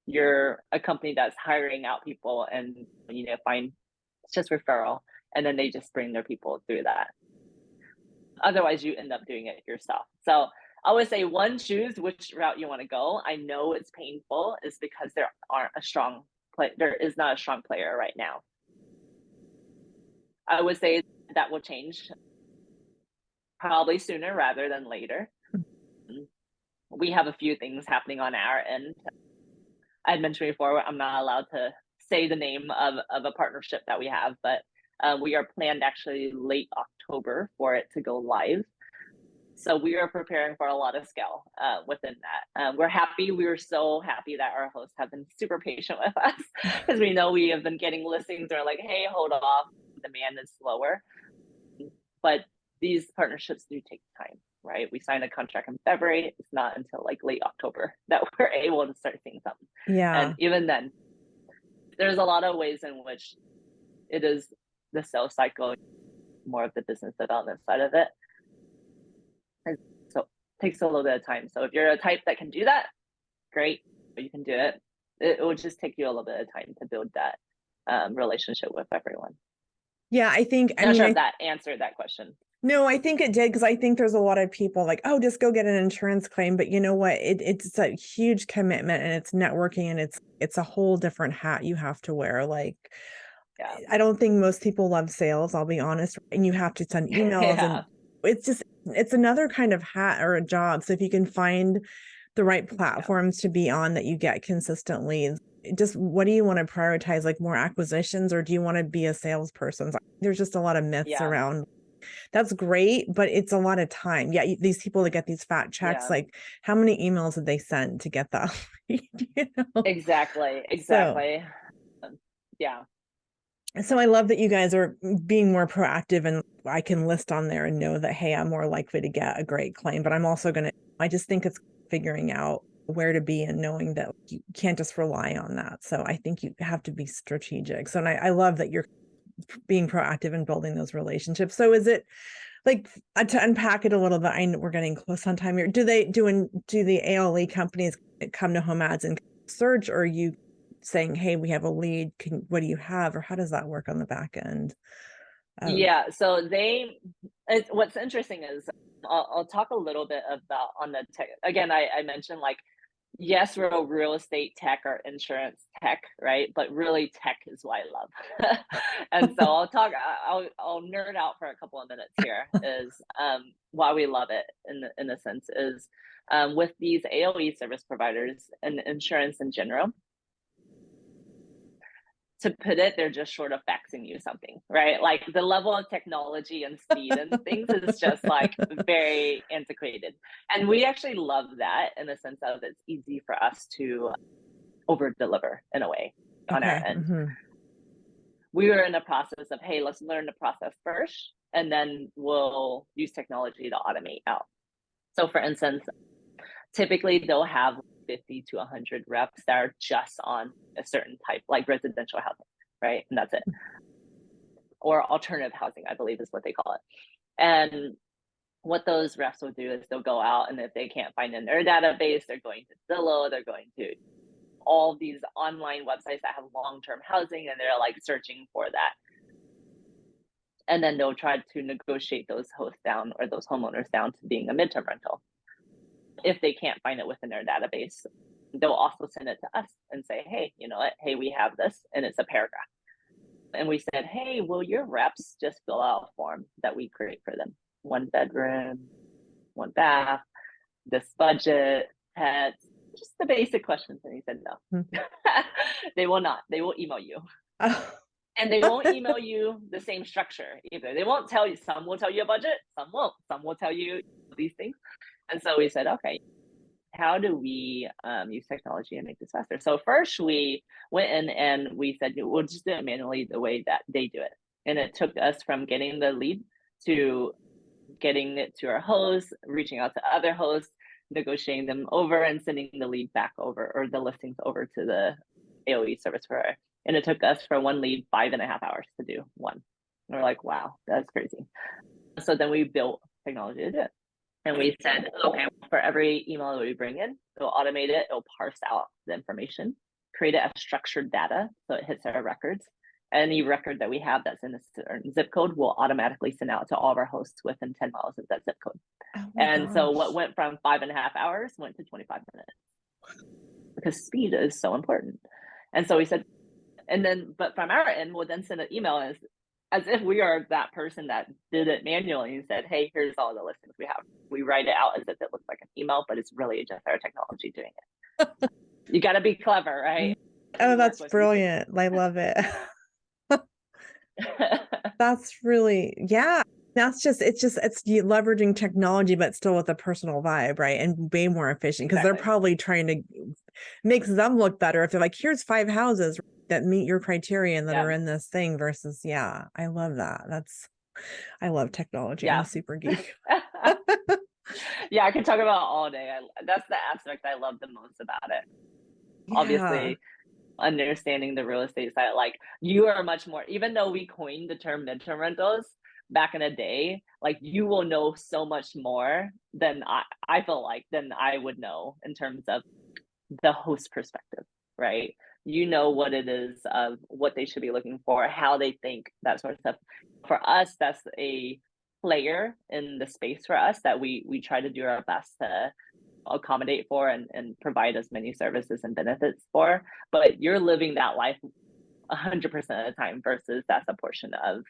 you're a company that's hiring out people and you need to find, it's just referral, and then they just bring their people through that. Otherwise, you end up doing it yourself. So I would say, one, choose which route you want to go. I know it's painful, is because there is not a strong player right now. I would say that will change probably sooner rather than later. We have a few things happening on our end. I had mentioned before, I'm not allowed to say the name of a partnership that we have, but we are planned actually late October for it to go live. So we are preparing for a lot of scale within that. We're happy. We were so happy that our hosts have been super patient with us, because we know we have been getting listings. They're like, hey, hold off. Demand is slower. But these partnerships do take time, right? We signed a contract in February. It's not until like late October that we're able to start seeing something. Yeah. And even then, there's a lot of ways in which it is the sales cycle, more of the business development side of it. And so it takes a little bit of time. So if you're a type that can do that, great, you can do it. It will just take you a little bit of time to build that relationship with everyone. Yeah, I think, I'm not sure if that answered that question. No, I think it did, because I think there's a lot of people like, oh, just go get an insurance claim. But you know what? It's a huge commitment, and it's networking, and it's a whole different hat you have to wear. Like, yeah. I don't think most people love sales, I'll be honest. And you have to send emails and it's another kind of hat or a job. So if you can find the right platforms to be on that you get consistently, just what do you want to prioritize, like more acquisitions, or do you want to be a salesperson? There's just a lot of myths around. That's great, but it's a lot of time. Yeah, these people that get these fat checks, like how many emails did they send to get that? You know? Exactly. So, yeah. So I love that you guys are being more proactive, and I can list on there and know that, hey, I'm more likely to get a great claim. But I'm also I just think it's figuring out where to be and knowing that you can't just rely on that. So I think you have to be strategic. So, and I love that you're being proactive in building those relationships. So is it Like to unpack it a little bit, I know we're getting close on time here. Do the ALE companies come to Homads and search, or are you saying, hey, we have a lead, what do you have, or how does that work on the back end? Yeah, so what's interesting is I'll talk a little bit about on the tech. Again, I mentioned like, yes, we're a real estate tech or insurance tech, right? But really tech is what I love. And so I'll nerd out for a couple of minutes here is why we love it in a sense is with these AOE service providers and insurance in general, to put it, they're just short of faxing you something, right? Like the level of technology and speed and things is just like very antiquated. And we actually love that in the sense of it's easy for us to over deliver in a way on our end. Mm-hmm. We were in the process of, hey, let's learn the process first, and then we'll use technology to automate out. So for instance, typically they'll have 50 to 100 reps that are just on a certain type, like residential housing, right? And that's it. Or alternative housing, I believe is what they call it. And what those reps will do is they'll go out, and if they can't find in their database, they're going to Zillow, they're going to all these online websites that have long-term housing, and they're like searching for that. And then they'll try to negotiate those hosts down or those homeowners down to being a midterm rental. If they can't find it within their database, they'll also send it to us and say, hey, you know what? Hey, we have this, and it's a paragraph. And we said, hey, will your reps just fill out a form that we create for them? 1 bedroom, 1 bath, this budget, pets, just the basic questions. And he said, no, they will not. They will email you. And they won't email you the same structure either. They won't tell you, some will tell you a budget, some won't. Some will tell you these things. And so we said, okay, how do we use technology and make this faster? So first we went in and we said, we'll just do it manually the way that they do it. And it took us from getting the lead to getting it to our hosts, reaching out to other hosts, negotiating them over and sending the lead back over or the listings over to the AOE service provider. And it took us for one lead 5.5 hours to do one. And we're like, wow, that's crazy. So then we built technology to do it. And we said, okay, for every email that we bring in, it'll automate it, it'll parse out the information, create it as structured data so it hits our records. Any record that we have that's in a certain zip code will automatically send out to all of our hosts within 10 miles of that zip code. And so what went from 5.5 hours went to 25 minutes because speed is so important. And so we said, and then, but from our end, we'll then send an email as if we are that person that did it manually and said, hey, here's all the listings we have. We write it out as if it looks like an email, but it's really just our technology doing it. You got to be clever, right? Oh, that's brilliant. I love it. That's really, yeah. It's leveraging technology, but still with a personal vibe, right? And way more efficient because they're probably trying to make them look better if they're like, here's 5 houses that meet your criteria and that are in this thing versus, I love that. I love technology. I'm a super geek. Yeah, I can talk about it all day. That's the aspect I love the most about it. Obviously, understanding the real estate side, like you are much more, even though we coined the term midterm rentals back in the day, like you will know so much more than I feel like than I would know in terms of the host perspective, right? You know what it is of what they should be looking for, how they think, that sort of stuff. For us, that's a player in the space for us that we try to do our best to accommodate for and provide as many services and benefits for. But you're living that life 100% of the time versus that's a portion of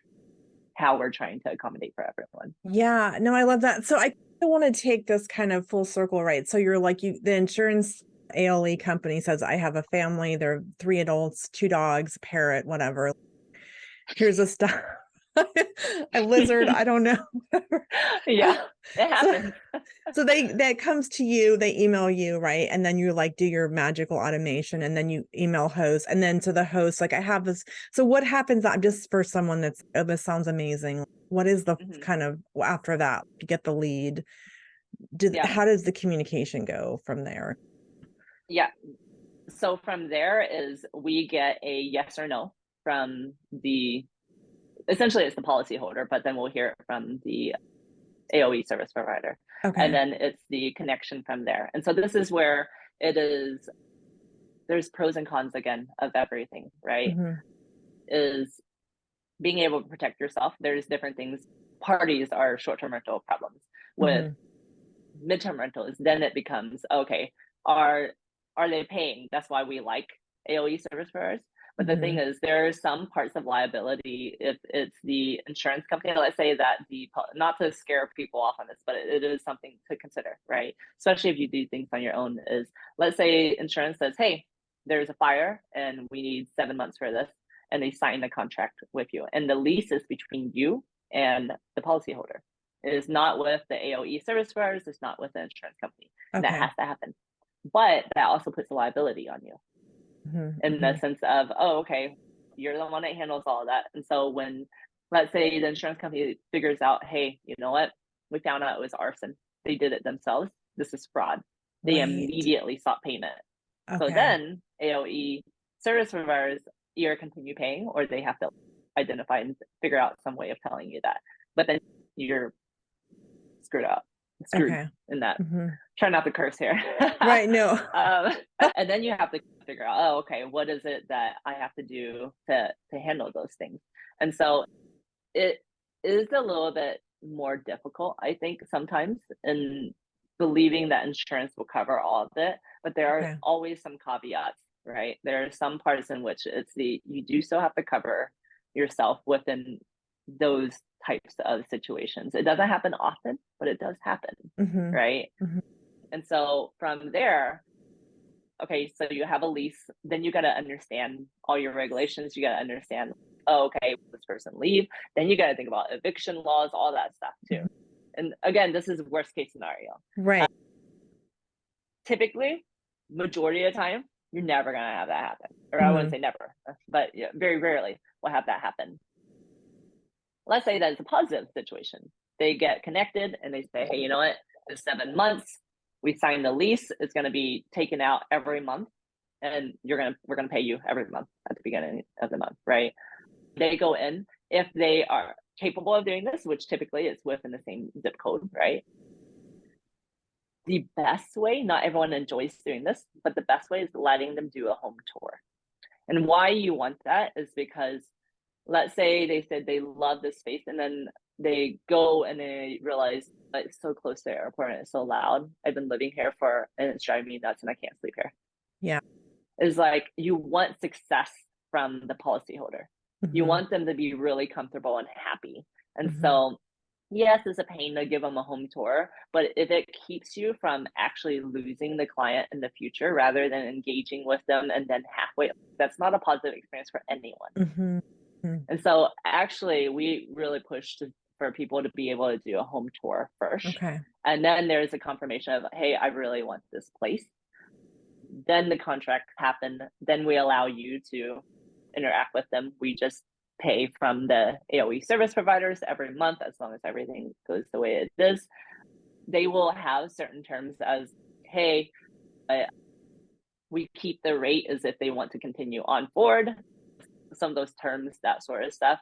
how we're trying to accommodate for everyone. Yeah, no, I love that. So I want to take this kind of full circle, right? So you're like, the insurance ALE company says, I have a family, there are 3 adults, 2 dogs, a parrot, whatever. Here's a stuff. A lizard, I don't know. Yeah, it happens. So that comes to you, they email you, right? And then you like do your magical automation and then you email host and then to the host, like I have this. So what happens just for someone that's, oh, this sounds amazing. What is the kind of after that to get the lead? How does the communication go from there? Yeah. So from there is we get a yes or no from essentially it's the policy holder, but then we'll hear it from the AOE service provider. Okay. And then it's the connection from there. And so this is where there's pros and cons again of everything, right? Is being able to protect yourself. There's different things. Parties are short-term rental problems. With midterm rentals, then it becomes, okay, are they paying? That's why we like AOE service providers. But the thing is, there are some parts of liability, if it's the insurance company, let's say that not to scare people off on this, but it is something to consider, right? Especially if you do things on your own, is let's say insurance says, hey, there's a fire and we need 7 months for this. And they sign the contract with you. And the lease is between you and the policyholder. It is not with the AOE service providers. It's not with the insurance company. Okay. That has to happen. But that also puts a liability on you in the sense of, oh, okay, you're the one that handles all of that. And so when, let's say the insurance company figures out, hey, you know what? We found out it was arson. They did it themselves. This is fraud. They immediately sought payment. Okay. So then AOE service providers either continue paying or they have to identify and figure out some way of telling you that. But then you're screwed in that. Try not to curse here. Right, no. And then you have to figure out, oh, okay, what is it that I have to do to handle those things? And so it is a little bit more difficult, I think, sometimes in believing that insurance will cover all of it, but there are always some caveats, right? There are some parts in which you do still have to cover yourself within those types of situations. It doesn't happen often, but it does happen, right? And so from there, okay, so you have a lease, then you got to understand all your regulations. You got to understand, oh, okay, this person leave. Then you got to think about eviction laws, all that stuff too. And again, this is worst case scenario. Right. Typically, majority of the time, you're never going to have that happen. Or I wouldn't say never, but very rarely will have that happen. Let's say that it's a positive situation. They get connected and they say, hey, you know what? It's 7 months. We signed the lease. It's going to be taken out every month, and we're going to pay you every month at the beginning of the month, right? They go in if they are capable of doing this, which typically is within the same zip code, right? The best way, not everyone enjoys doing this, but the best way is letting them do a home tour. And why you want that is because, let's say they said they love this space, and then they go and they realize it's so close to the airport and it's so loud. I've been living here and it's driving me nuts and I can't sleep here. Yeah. It's like you want success from the policyholder. You want them to be really comfortable and happy. And so, yes, it's a pain to give them a home tour, but if it keeps you from actually losing the client in the future rather than engaging with them and then halfway, that's not a positive experience for anyone. And so actually we really pushed for people to be able to do a home tour first. Okay. And then there's a confirmation of, hey, I really want this place. Then the contract happen. Then we allow you to interact with them. We just pay from the AOE service providers every month as long as everything goes the way it is. They will have certain terms as, hey, we keep the rate as if they want to continue on board. Some of those terms, that sort of stuff.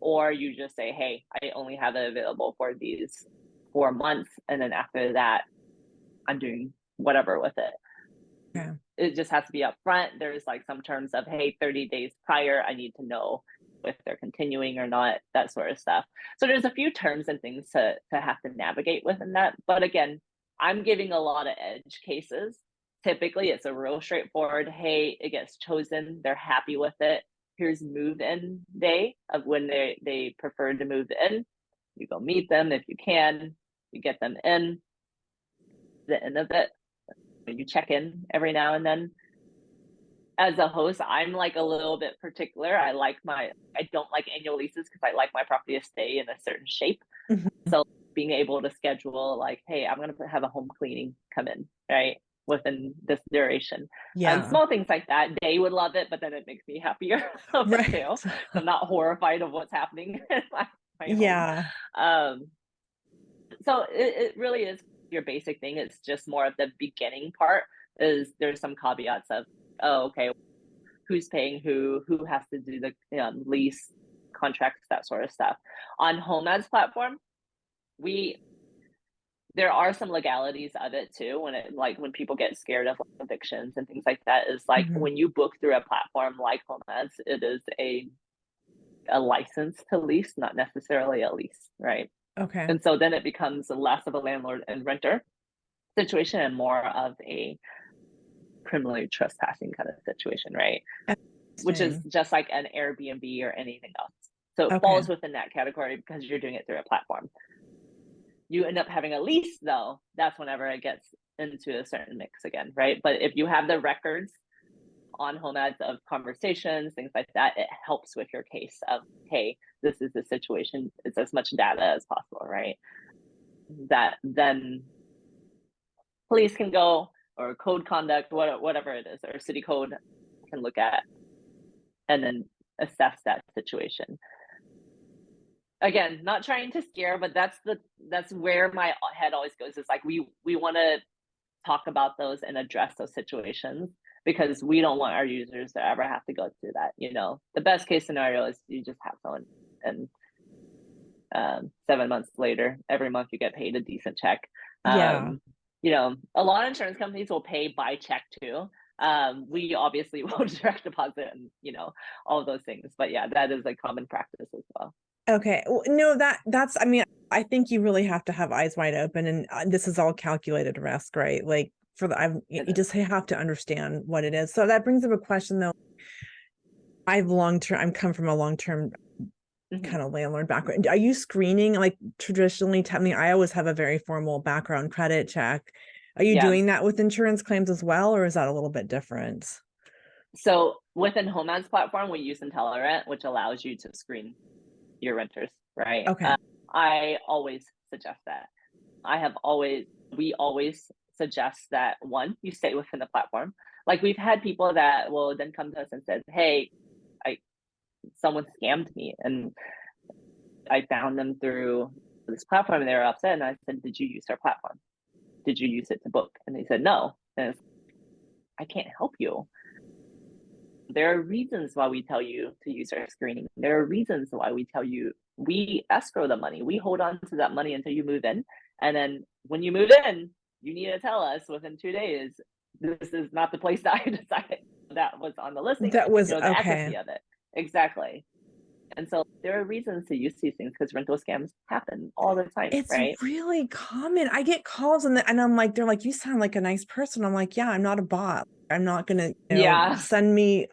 Or you just say, hey, I only have it available for these 4 months. And then after that, I'm doing whatever with it. Yeah. It just has to be upfront. There's like some terms of, hey, 30 days prior, I need to know if they're continuing or not, that sort of stuff. So there's a few terms and things to have to navigate within that. But again, I'm giving a lot of edge cases. Typically, it's a real straightforward, hey, it gets chosen. They're happy with it. Here's move-in day of when they prefer to move in. You go meet them if you can. You get them in. The end of it, you check in every now and then. As a host, I'm like a little bit particular. I don't like annual leases because I like my property to stay in a certain shape. So being able to schedule like, hey, I'm going to have a home cleaning come in, right? Within this duration. And small things like that, they would love it, but then it makes me happier too. I'm not horrified of what's happening in my home. So it really is your basic thing. It's just more of the beginning part is there's some caveats of, oh, okay, who's paying who has to do the lease contracts, that sort of stuff. On Homads platform, there are some legalities of it too, when people get scared of evictions and things like that, is like when you book through a platform like Homads, it is a license to lease, not necessarily a lease, right? Okay. And so then it becomes less of a landlord and renter situation and more of a criminally trespassing kind of situation, right? Which is just like an Airbnb or anything else. So it falls within that category because you're doing it through a platform. You end up having a lease though, that's whenever it gets into a certain mix again, right? But if you have the records on Homads of conversations, things like that, it helps with your case of, hey, this is the situation. It's as much data as possible, right? That then police can go, or code conduct, whatever it is, or city code can look at and then assess that situation. Again, not trying to scare, but that's where my head always goes, is like we want to talk about those and address those situations because we don't want our users to ever have to go through that. The best case scenario is you just have someone and 7 months later, every month you get paid a decent check. A lot of insurance companies will pay by check too. We obviously will direct deposit and all of those things, but yeah, that is a common practice as well. Okay. Well, no, that's, I mean, I think you really have to have eyes wide open, and this is all calculated risk, right? Like you just have to understand what it is. So that brings up a question though. I'm come from a long-term kind of landlord background. Are you screening like traditionally? I mean, I always have a very formal background credit check. Are you doing that with insurance claims as well, or is that a little bit different? So within Homads platform, we use IntelliRent, which allows you to screen your renters, right? Okay. I always suggest that. We always suggest that, one, you stay within the platform. Like we've had people that will then come to us and says, hey, someone scammed me and I found them through this platform and they were upset. And I said, did you use our platform? Did you use it to book? And they said, no. And I can't help you. There are reasons why we tell you to use our screening. There are reasons why we tell you we escrow the money. We hold on to that money until you move in. And then when you move in, you need to tell us within 2 days, this is not the place that I decided that was on the listing. That was the accuracy of it. Exactly. And so there are reasons to use these things because rental scams happen all the time. It's right? really common. I get calls and I'm like, they're like, you sound like a nice person. I'm like, yeah, I'm not a bot. I'm not going to send me.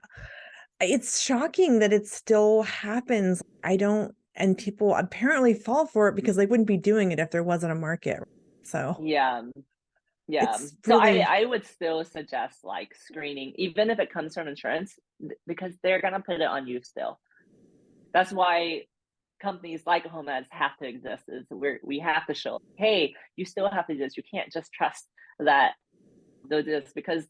It's shocking that it still happens. And people apparently fall for it because they wouldn't be doing it if there wasn't a market. So yeah. Really... So I would still suggest like screening, even if it comes from insurance, because they're going to put it on you still. That's why companies like Homads have to exist, is we have to show, hey, you still have to do this. You can't just trust that they'll do this, because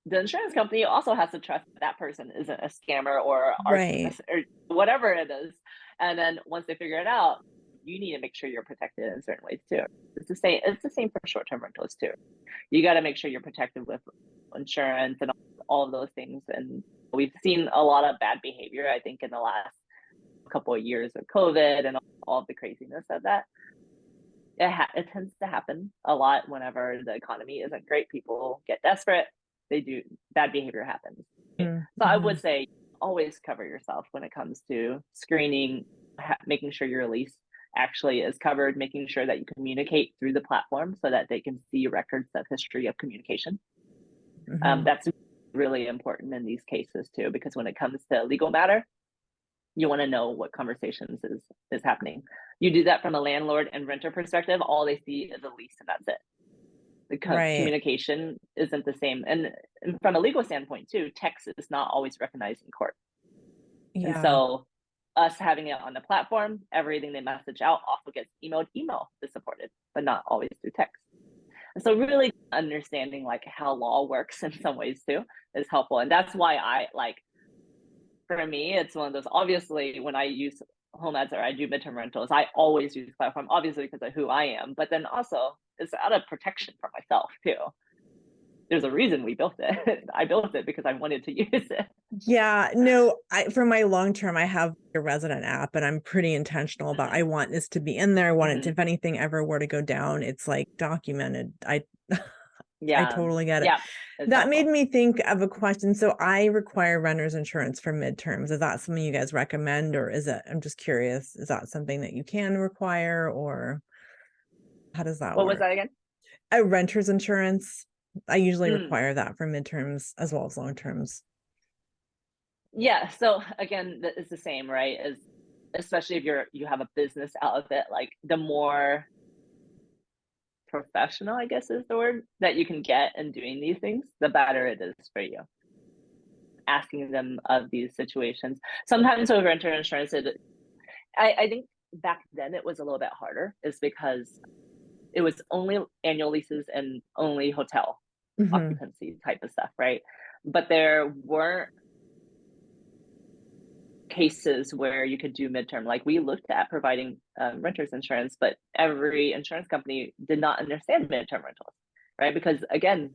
the insurance company also has to trust that person isn't a scammer or arsonist or whatever it is. And then once they figure it out, you need to make sure you're protected in certain ways too. It's the same for short-term rentals too. You got to make sure you're protected with insurance and all of those things. And we've seen a lot of bad behavior, I think, in the last couple of years of COVID and all of the craziness of that. It tends to happen a lot whenever the economy isn't great. People get desperate. Bad behavior happens. So I would say always cover yourself when it comes to screening, making sure your lease actually is covered, making sure that you communicate through the platform so that they can see records of history of communication. That's really important in these cases too, because when it comes to a legal matter, you want to know what conversations is happening. You do that from a landlord and renter perspective, all they see is a lease and that's it. The communication isn't the same. And from a legal standpoint too, text is not always recognized in court. And so us having it on the platform, everything they message out also gets email is supported, but not always through text. And so really understanding like how law works in some ways too is helpful. And that's why for me, it's one of those, obviously when I use Homads or I do midterm rentals, I always use the platform, obviously because of who I am, but then also it's out of protection for myself too. there's a reason we built it. I built it because I wanted to use it. Yeah, no, for my long term, I have a resident app and I'm pretty intentional about, I want this to be in there. I want it to, if anything ever were to go down, it's like documented. I Yeah. totally get it. Yeah. That made me think of a question. So I require renter's insurance for midterms. Is that something you guys recommend, or is it, I'm just curious, is that something that you can require, or how does that What work? was that again? A renter's insurance. I usually require that for midterms as well as long terms. Yeah. So again, it's the same, right? As especially if you have a business out of it, like the more professional, I guess is the word, that you can get in doing these things, the better it is for you. Asking them of these situations. Sometimes with renter insurance, I think back then it was a little bit harder, is because it was only annual leases and only hotel occupancy type of stuff, right? But there weren't cases where you could do midterm. Like we looked at providing renters insurance, but every insurance company did not understand midterm rentals, right? Because again,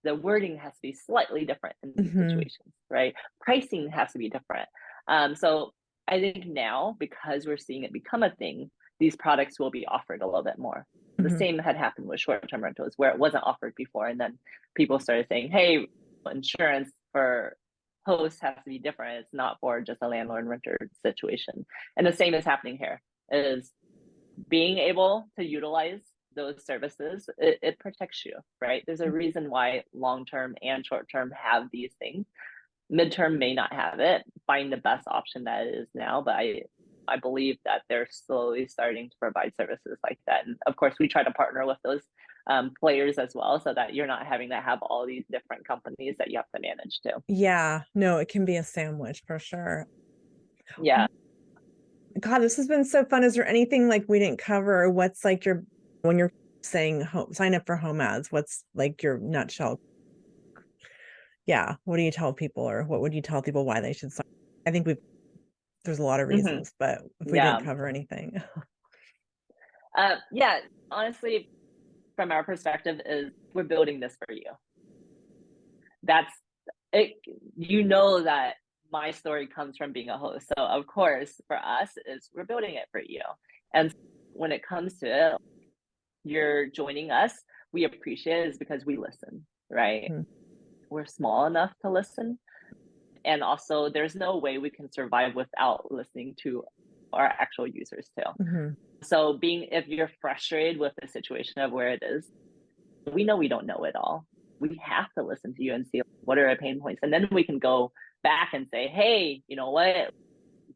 the wording has to be slightly different in these situations, right? Pricing has to be different. So I think now, because we're seeing it become a thing, these products will be offered a little bit more. The same had happened with short-term rentals, where it wasn't offered before, and then people started saying, hey, insurance for hosts has to be different. It's not for just a landlord renter situation. And the same is happening here, is being able to utilize those services, it protects you, right? There's a reason why long-term and short-term have these things. Midterm may not have it. Find the best option that it is now, but I believe that they're slowly starting to provide services like that. And of course, we try to partner with those players as well, so that you're not having to have all these different companies that you have to manage too. Yeah, no, it can be a sandwich for sure. Yeah. God, this has been so fun. Is there anything like we didn't cover, or what's like your, when you're saying sign up for Homads, what's like your nutshell? Yeah, what do you tell people, or what would you tell people why they should sign? I think there's a lot of reasons, but if we didn't cover anything. Yeah, honestly, from our perspective, is we're building this for you. That's it. You know that my story comes from being a host, so of course for us is we're building it for you. And when it comes to it, you're joining us, we appreciate it, is because we listen, right? We're small enough to listen, and also there's no way we can survive without listening to our actual users too. So if you're frustrated with the situation of where it is, we know we don't know it all. We have to listen to you and see what are our pain points. And then we can go back and say, hey, you know what?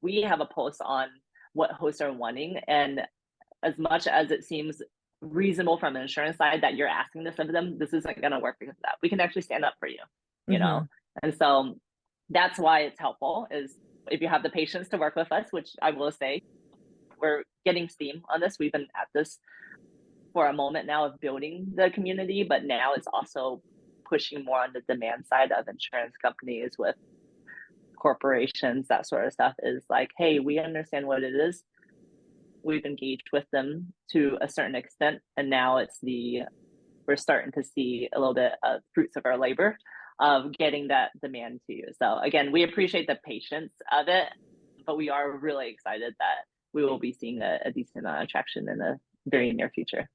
We have a pulse on what hosts are wanting. And as much as it seems reasonable from the insurance side that you're asking this of them, this isn't going to work because of that. We can actually stand up for you, you know? And so that's why it's helpful, is if you have the patience to work with us, which I will say, we're getting steam on this. We've been at this for a moment now of building the community, but now it's also pushing more on the demand side of insurance companies with corporations, that sort of stuff, is like, hey, we understand what it is. We've engaged with them to a certain extent, and now we're starting to see a little bit of fruits of our labor of getting that demand to you. So again, we appreciate the patience of it, but we are really excited that we will be seeing a decent amount of traction in the very near future.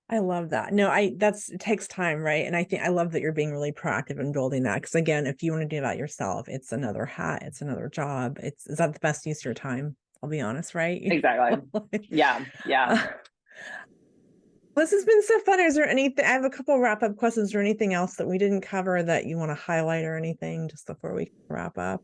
I love that. No, it takes time, right? And I think I love that you're being really proactive in building that. Because again, if you want to do that yourself, it's another hat, it's another job. Is that the best use of your time? I'll be honest, right? Exactly. Yeah. This has been so fun. Is there anything? I have a couple wrap-up questions, or anything else that we didn't cover that you want to highlight, or anything just before we wrap up?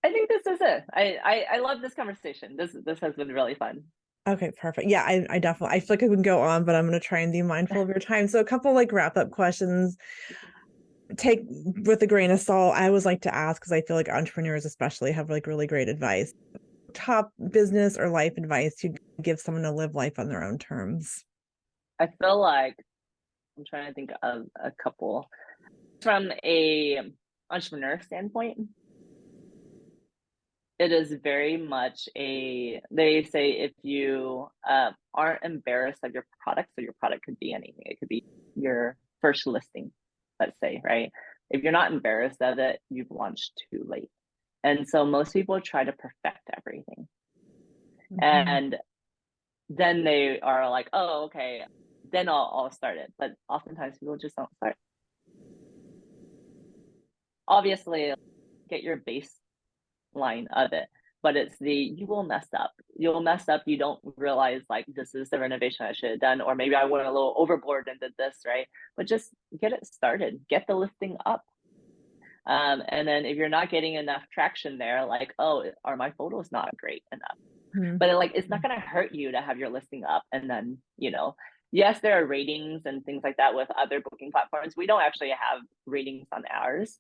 I think this is it. I love this conversation. This has been really fun. Okay, perfect. Yeah, I definitely, I feel like I would go on, but I'm going to try and be mindful of your time. So a couple like wrap-up questions. Take with a grain of salt. I always like to ask, because I feel like entrepreneurs especially have like really great advice. Top business or life advice you give someone to live life on their own terms? I feel like I'm trying to think of a couple from a entrepreneur standpoint. It is very much they say, if you aren't embarrassed of your product, so your product could be anything. It could be your first listing, let's say, right? If you're not embarrassed of it, you've launched too late. And so most people try to perfect everything. Mhm. And then they are like, oh, okay, then I'll start it. But oftentimes people just don't start. Obviously, get your baseline of it, but it's you will mess up. You'll mess up. You don't realize like this is the renovation I should have done, or maybe I went a little overboard and did this, right? But just get it started, get the listing up. And then if you're not getting enough traction there, like, oh, are my photos not great enough? Mhm. But like, it's not going to hurt you to have your listing up. And then, yes, there are ratings and things like that with other booking platforms. We don't actually have ratings on ours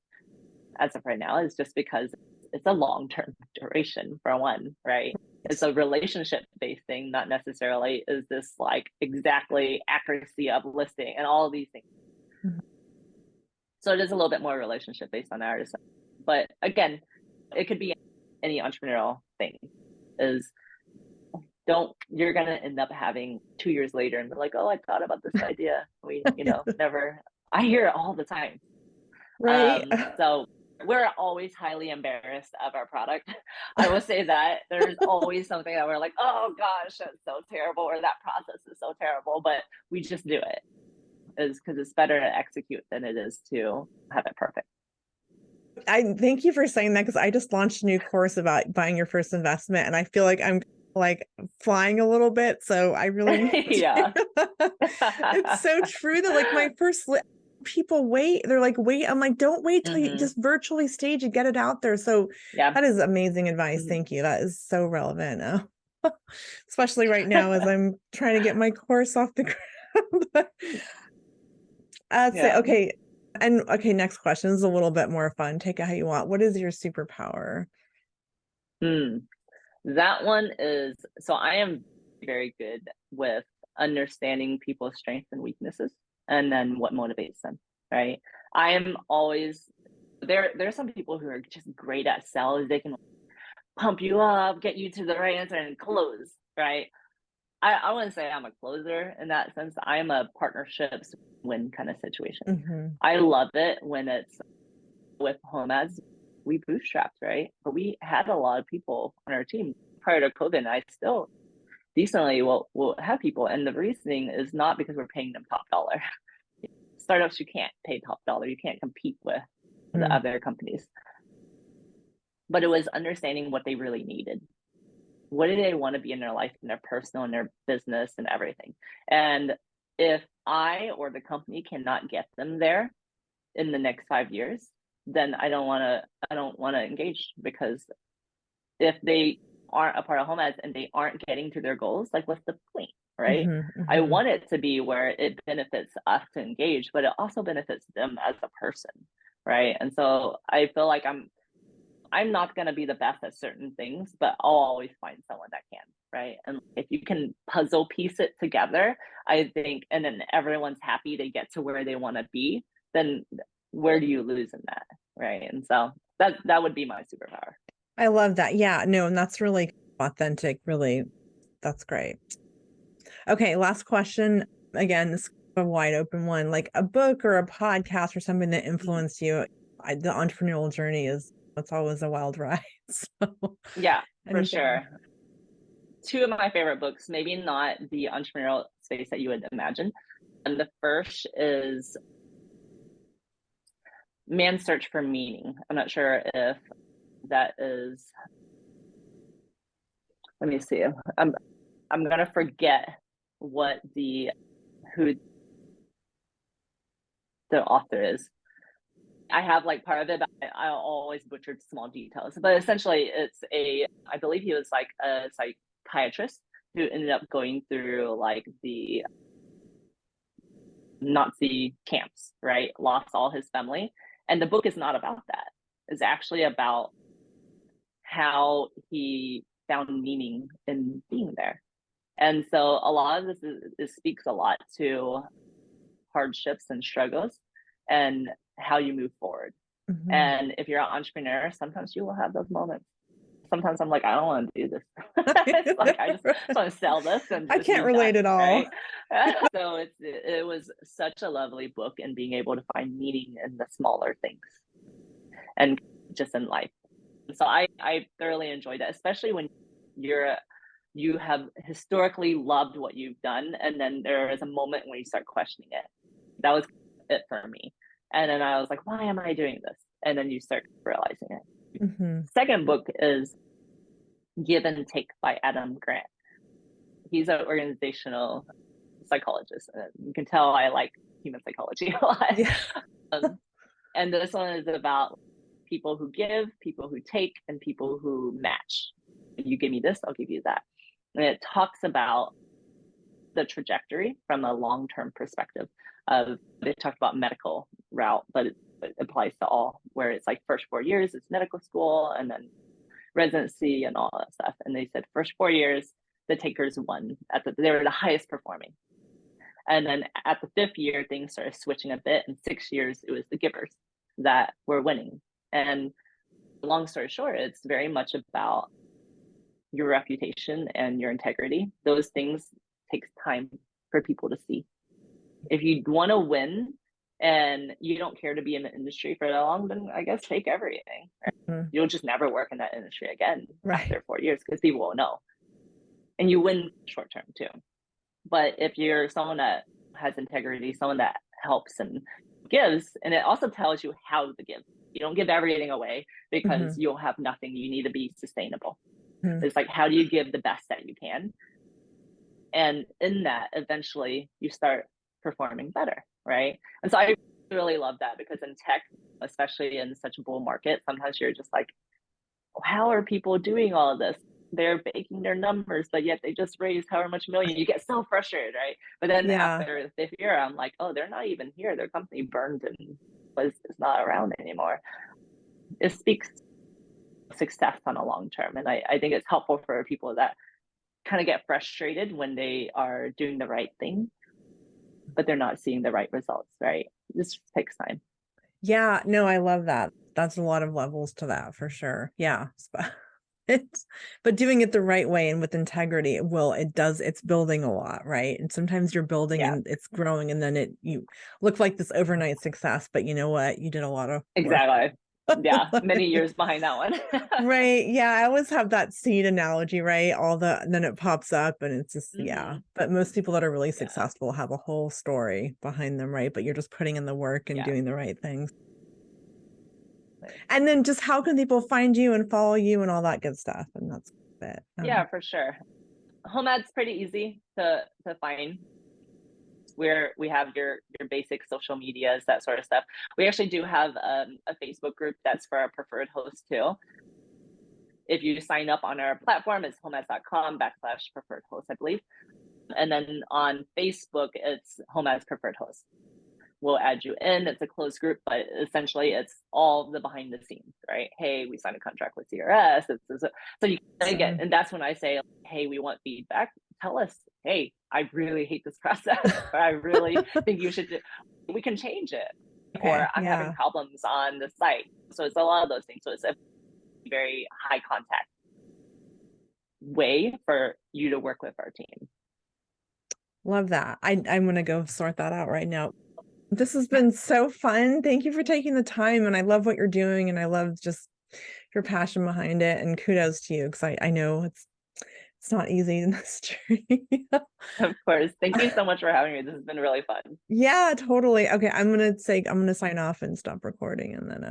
as of right now. It's just because it's a long-term duration for one, right? It's a relationship-based thing, not necessarily is this like exactly accuracy of listing and all of these things. Mhm. So it is a little bit more relationship based on ours. But again, it could be any entrepreneurial thing is you're going to end up having 2 years later and be like, oh, I thought about this idea. We, never, I hear it all the time. Right. So we're always highly embarrassed of our product. I will say that there's always something that we're like, oh gosh, that's so terrible, or that process is so terrible, but we just do it. Is because it's better to execute than it is to have it perfect. I thank you for saying that, because I just launched a new course about buying your first investment, and I feel like I'm like flying a little bit. So I really need Yeah. It's so true that like my first people wait. They're like, wait. I'm like, don't wait till you just virtually stage and get it out there. So Yeah. that is amazing advice. Thank you. That is so relevant. Especially right now as I'm trying to get my course off the ground. Yeah. Okay. And okay, next question is a little bit more fun. Take it how you want. What is your superpower? That one is, so I am very good with understanding people's strengths and weaknesses and then what motivates them, right? I am always there's some people who are just great at sales. They can pump you up, get you to the right answer and close, right? I wouldn't say I'm a closer in that sense. I'm a partnerships win kind of situation. I love it when it's with Homads. We bootstrapped, right? But we had a lot of people on our team prior to COVID. And I still decently will have people. And the reasoning is not because we're paying them top dollar. Startups, you can't pay top dollar. You can't compete with the other companies. But it was understanding what they really needed. What do they want to be in their life, in their personal, in their business, and everything? And if I or the company cannot get them there in the next 5 years, then I don't want to engage, because if they aren't a part of Homeads and they aren't getting to their goals, like what's the point, right? I want it to be where it benefits us to engage, but it also benefits them as a person, right? And so I feel like I'm not going to be the best at certain things, but I'll always find someone that can, right? And if you can puzzle piece it together, I think, and then everyone's happy, they get to where they want to be, then where do you lose in that, right? And so that would be my superpower. I love that. Yeah, no, and that's really authentic. Really, that's great. Okay, last question. Again, this is a wide open one. Like a book or a podcast or something that influenced you. The entrepreneurial journey it's always a wild ride. So, yeah, for anything. sure. Two of my favorite books, maybe not the entrepreneurial space that you would imagine. And the first is Man's Search for Meaning. I'm not sure if that is, let me see. I'm gonna forget what who the author is. I have like part of it, but I always butchered small details. But essentially, I believe he was like a psychiatrist who ended up going through like the Nazi camps, right? Lost all his family. And the book is not about that. It's actually about how he found meaning in being there. And so a lot of this speaks a lot to hardships and struggles and how you move forward. And if you're an entrepreneur, sometimes you will have those moments. sometimes I'm like, I don't want to do this. It's like I just want to sell this and I just can't be relate done, at all. right? So it was such a lovely book, and being able to find meaning in the smaller things and just in life. So I thoroughly enjoyed that, especially when you have historically loved what you've done, and then there is a moment when you start questioning it. That was it for me. And then I was like, why am I doing this? And then you start realizing it. Mm-hmm. Second book is Give and Take by Adam Grant. He's an organizational psychologist. You can tell I like human psychology a lot. Yeah. And this one is about people who give, people who take, and people who match. You give me this, I'll give you that. And it talks about the trajectory from a long-term perspective. They talked about medical route, but it applies to all, where it's like first 4 years is medical school, and then residency and all that stuff. And they said first 4 years, the takers won. They were the highest performing. And then at the 5th year, things started switching a bit. In 6 years, it was the givers that were winning. And long story short, it's very much about your reputation and your integrity. Those things takes time for people to see. If you want to win and you don't care to be in the industry for that long, then I guess take everything. Right? Mm-hmm. You'll just never work in that industry again after 4 years, because people will know. And you win short term too. But if you're someone that has integrity, someone that helps and gives, and it also tells you how to give. You don't give everything away, because you'll have nothing. You need to be sustainable. It's like, how do you give the best that you can? And in that, eventually you start performing better, right? And so I really love that, because in tech, especially in such a bull market, sometimes you're just like, how are people doing all of this? They're baking their numbers, but yet they just raised however much million. You get so frustrated, right? But then after the 5th year, I'm like, oh, they're not even here. Their company burned and is not around anymore. It speaks success on a long term. And I think it's helpful for people that kind of get frustrated when they are doing the right thing, but they're not seeing the right results, right? This just takes time. Yeah, no, I love that. That's a lot of levels to that for sure. Yeah. But doing it the right way and with integrity, it's building a lot, right? And sometimes you're building and it's growing, and then you look like this overnight success, but you know what? You did a lot of work. Exactly. Yeah, many years behind that one. Right. Yeah, I always have that seed analogy, right? And then it pops up, and it's just But most people that are really successful have a whole story behind them, right? But you're just putting in the work and doing the right things. And then just how can people find you and follow you and all that good stuff? And that's it. Yeah, for sure. Homads pretty easy to find. We have your basic social medias, that sort of stuff. We actually do have a Facebook group that's for our preferred host too. If you sign up on our platform, it's homads.com/preferred host, I believe. And then on Facebook, it's Homads Preferred Host. We'll add you in. It's a closed group, but essentially it's all the behind the scenes, right? Hey, we signed a contract with CRS. So you get, and that's when I say, hey, we want feedback. Tell us, hey, I really hate this process, or I really think you should we can change it. Or I'm having problems on the site. So it's a lot of those things. So it's a very high contact way for you to work with our team. Love that. I'm going to go sort that out right now. This has been so fun. Thank you for taking the time. And I love what you're doing. And I love just your passion behind it. And kudos to you, because I know it's not easy in this journey. Of course. Thank you so much for having me. This has been really fun. Yeah, totally. Okay, I'm going to sign off and stop recording, and then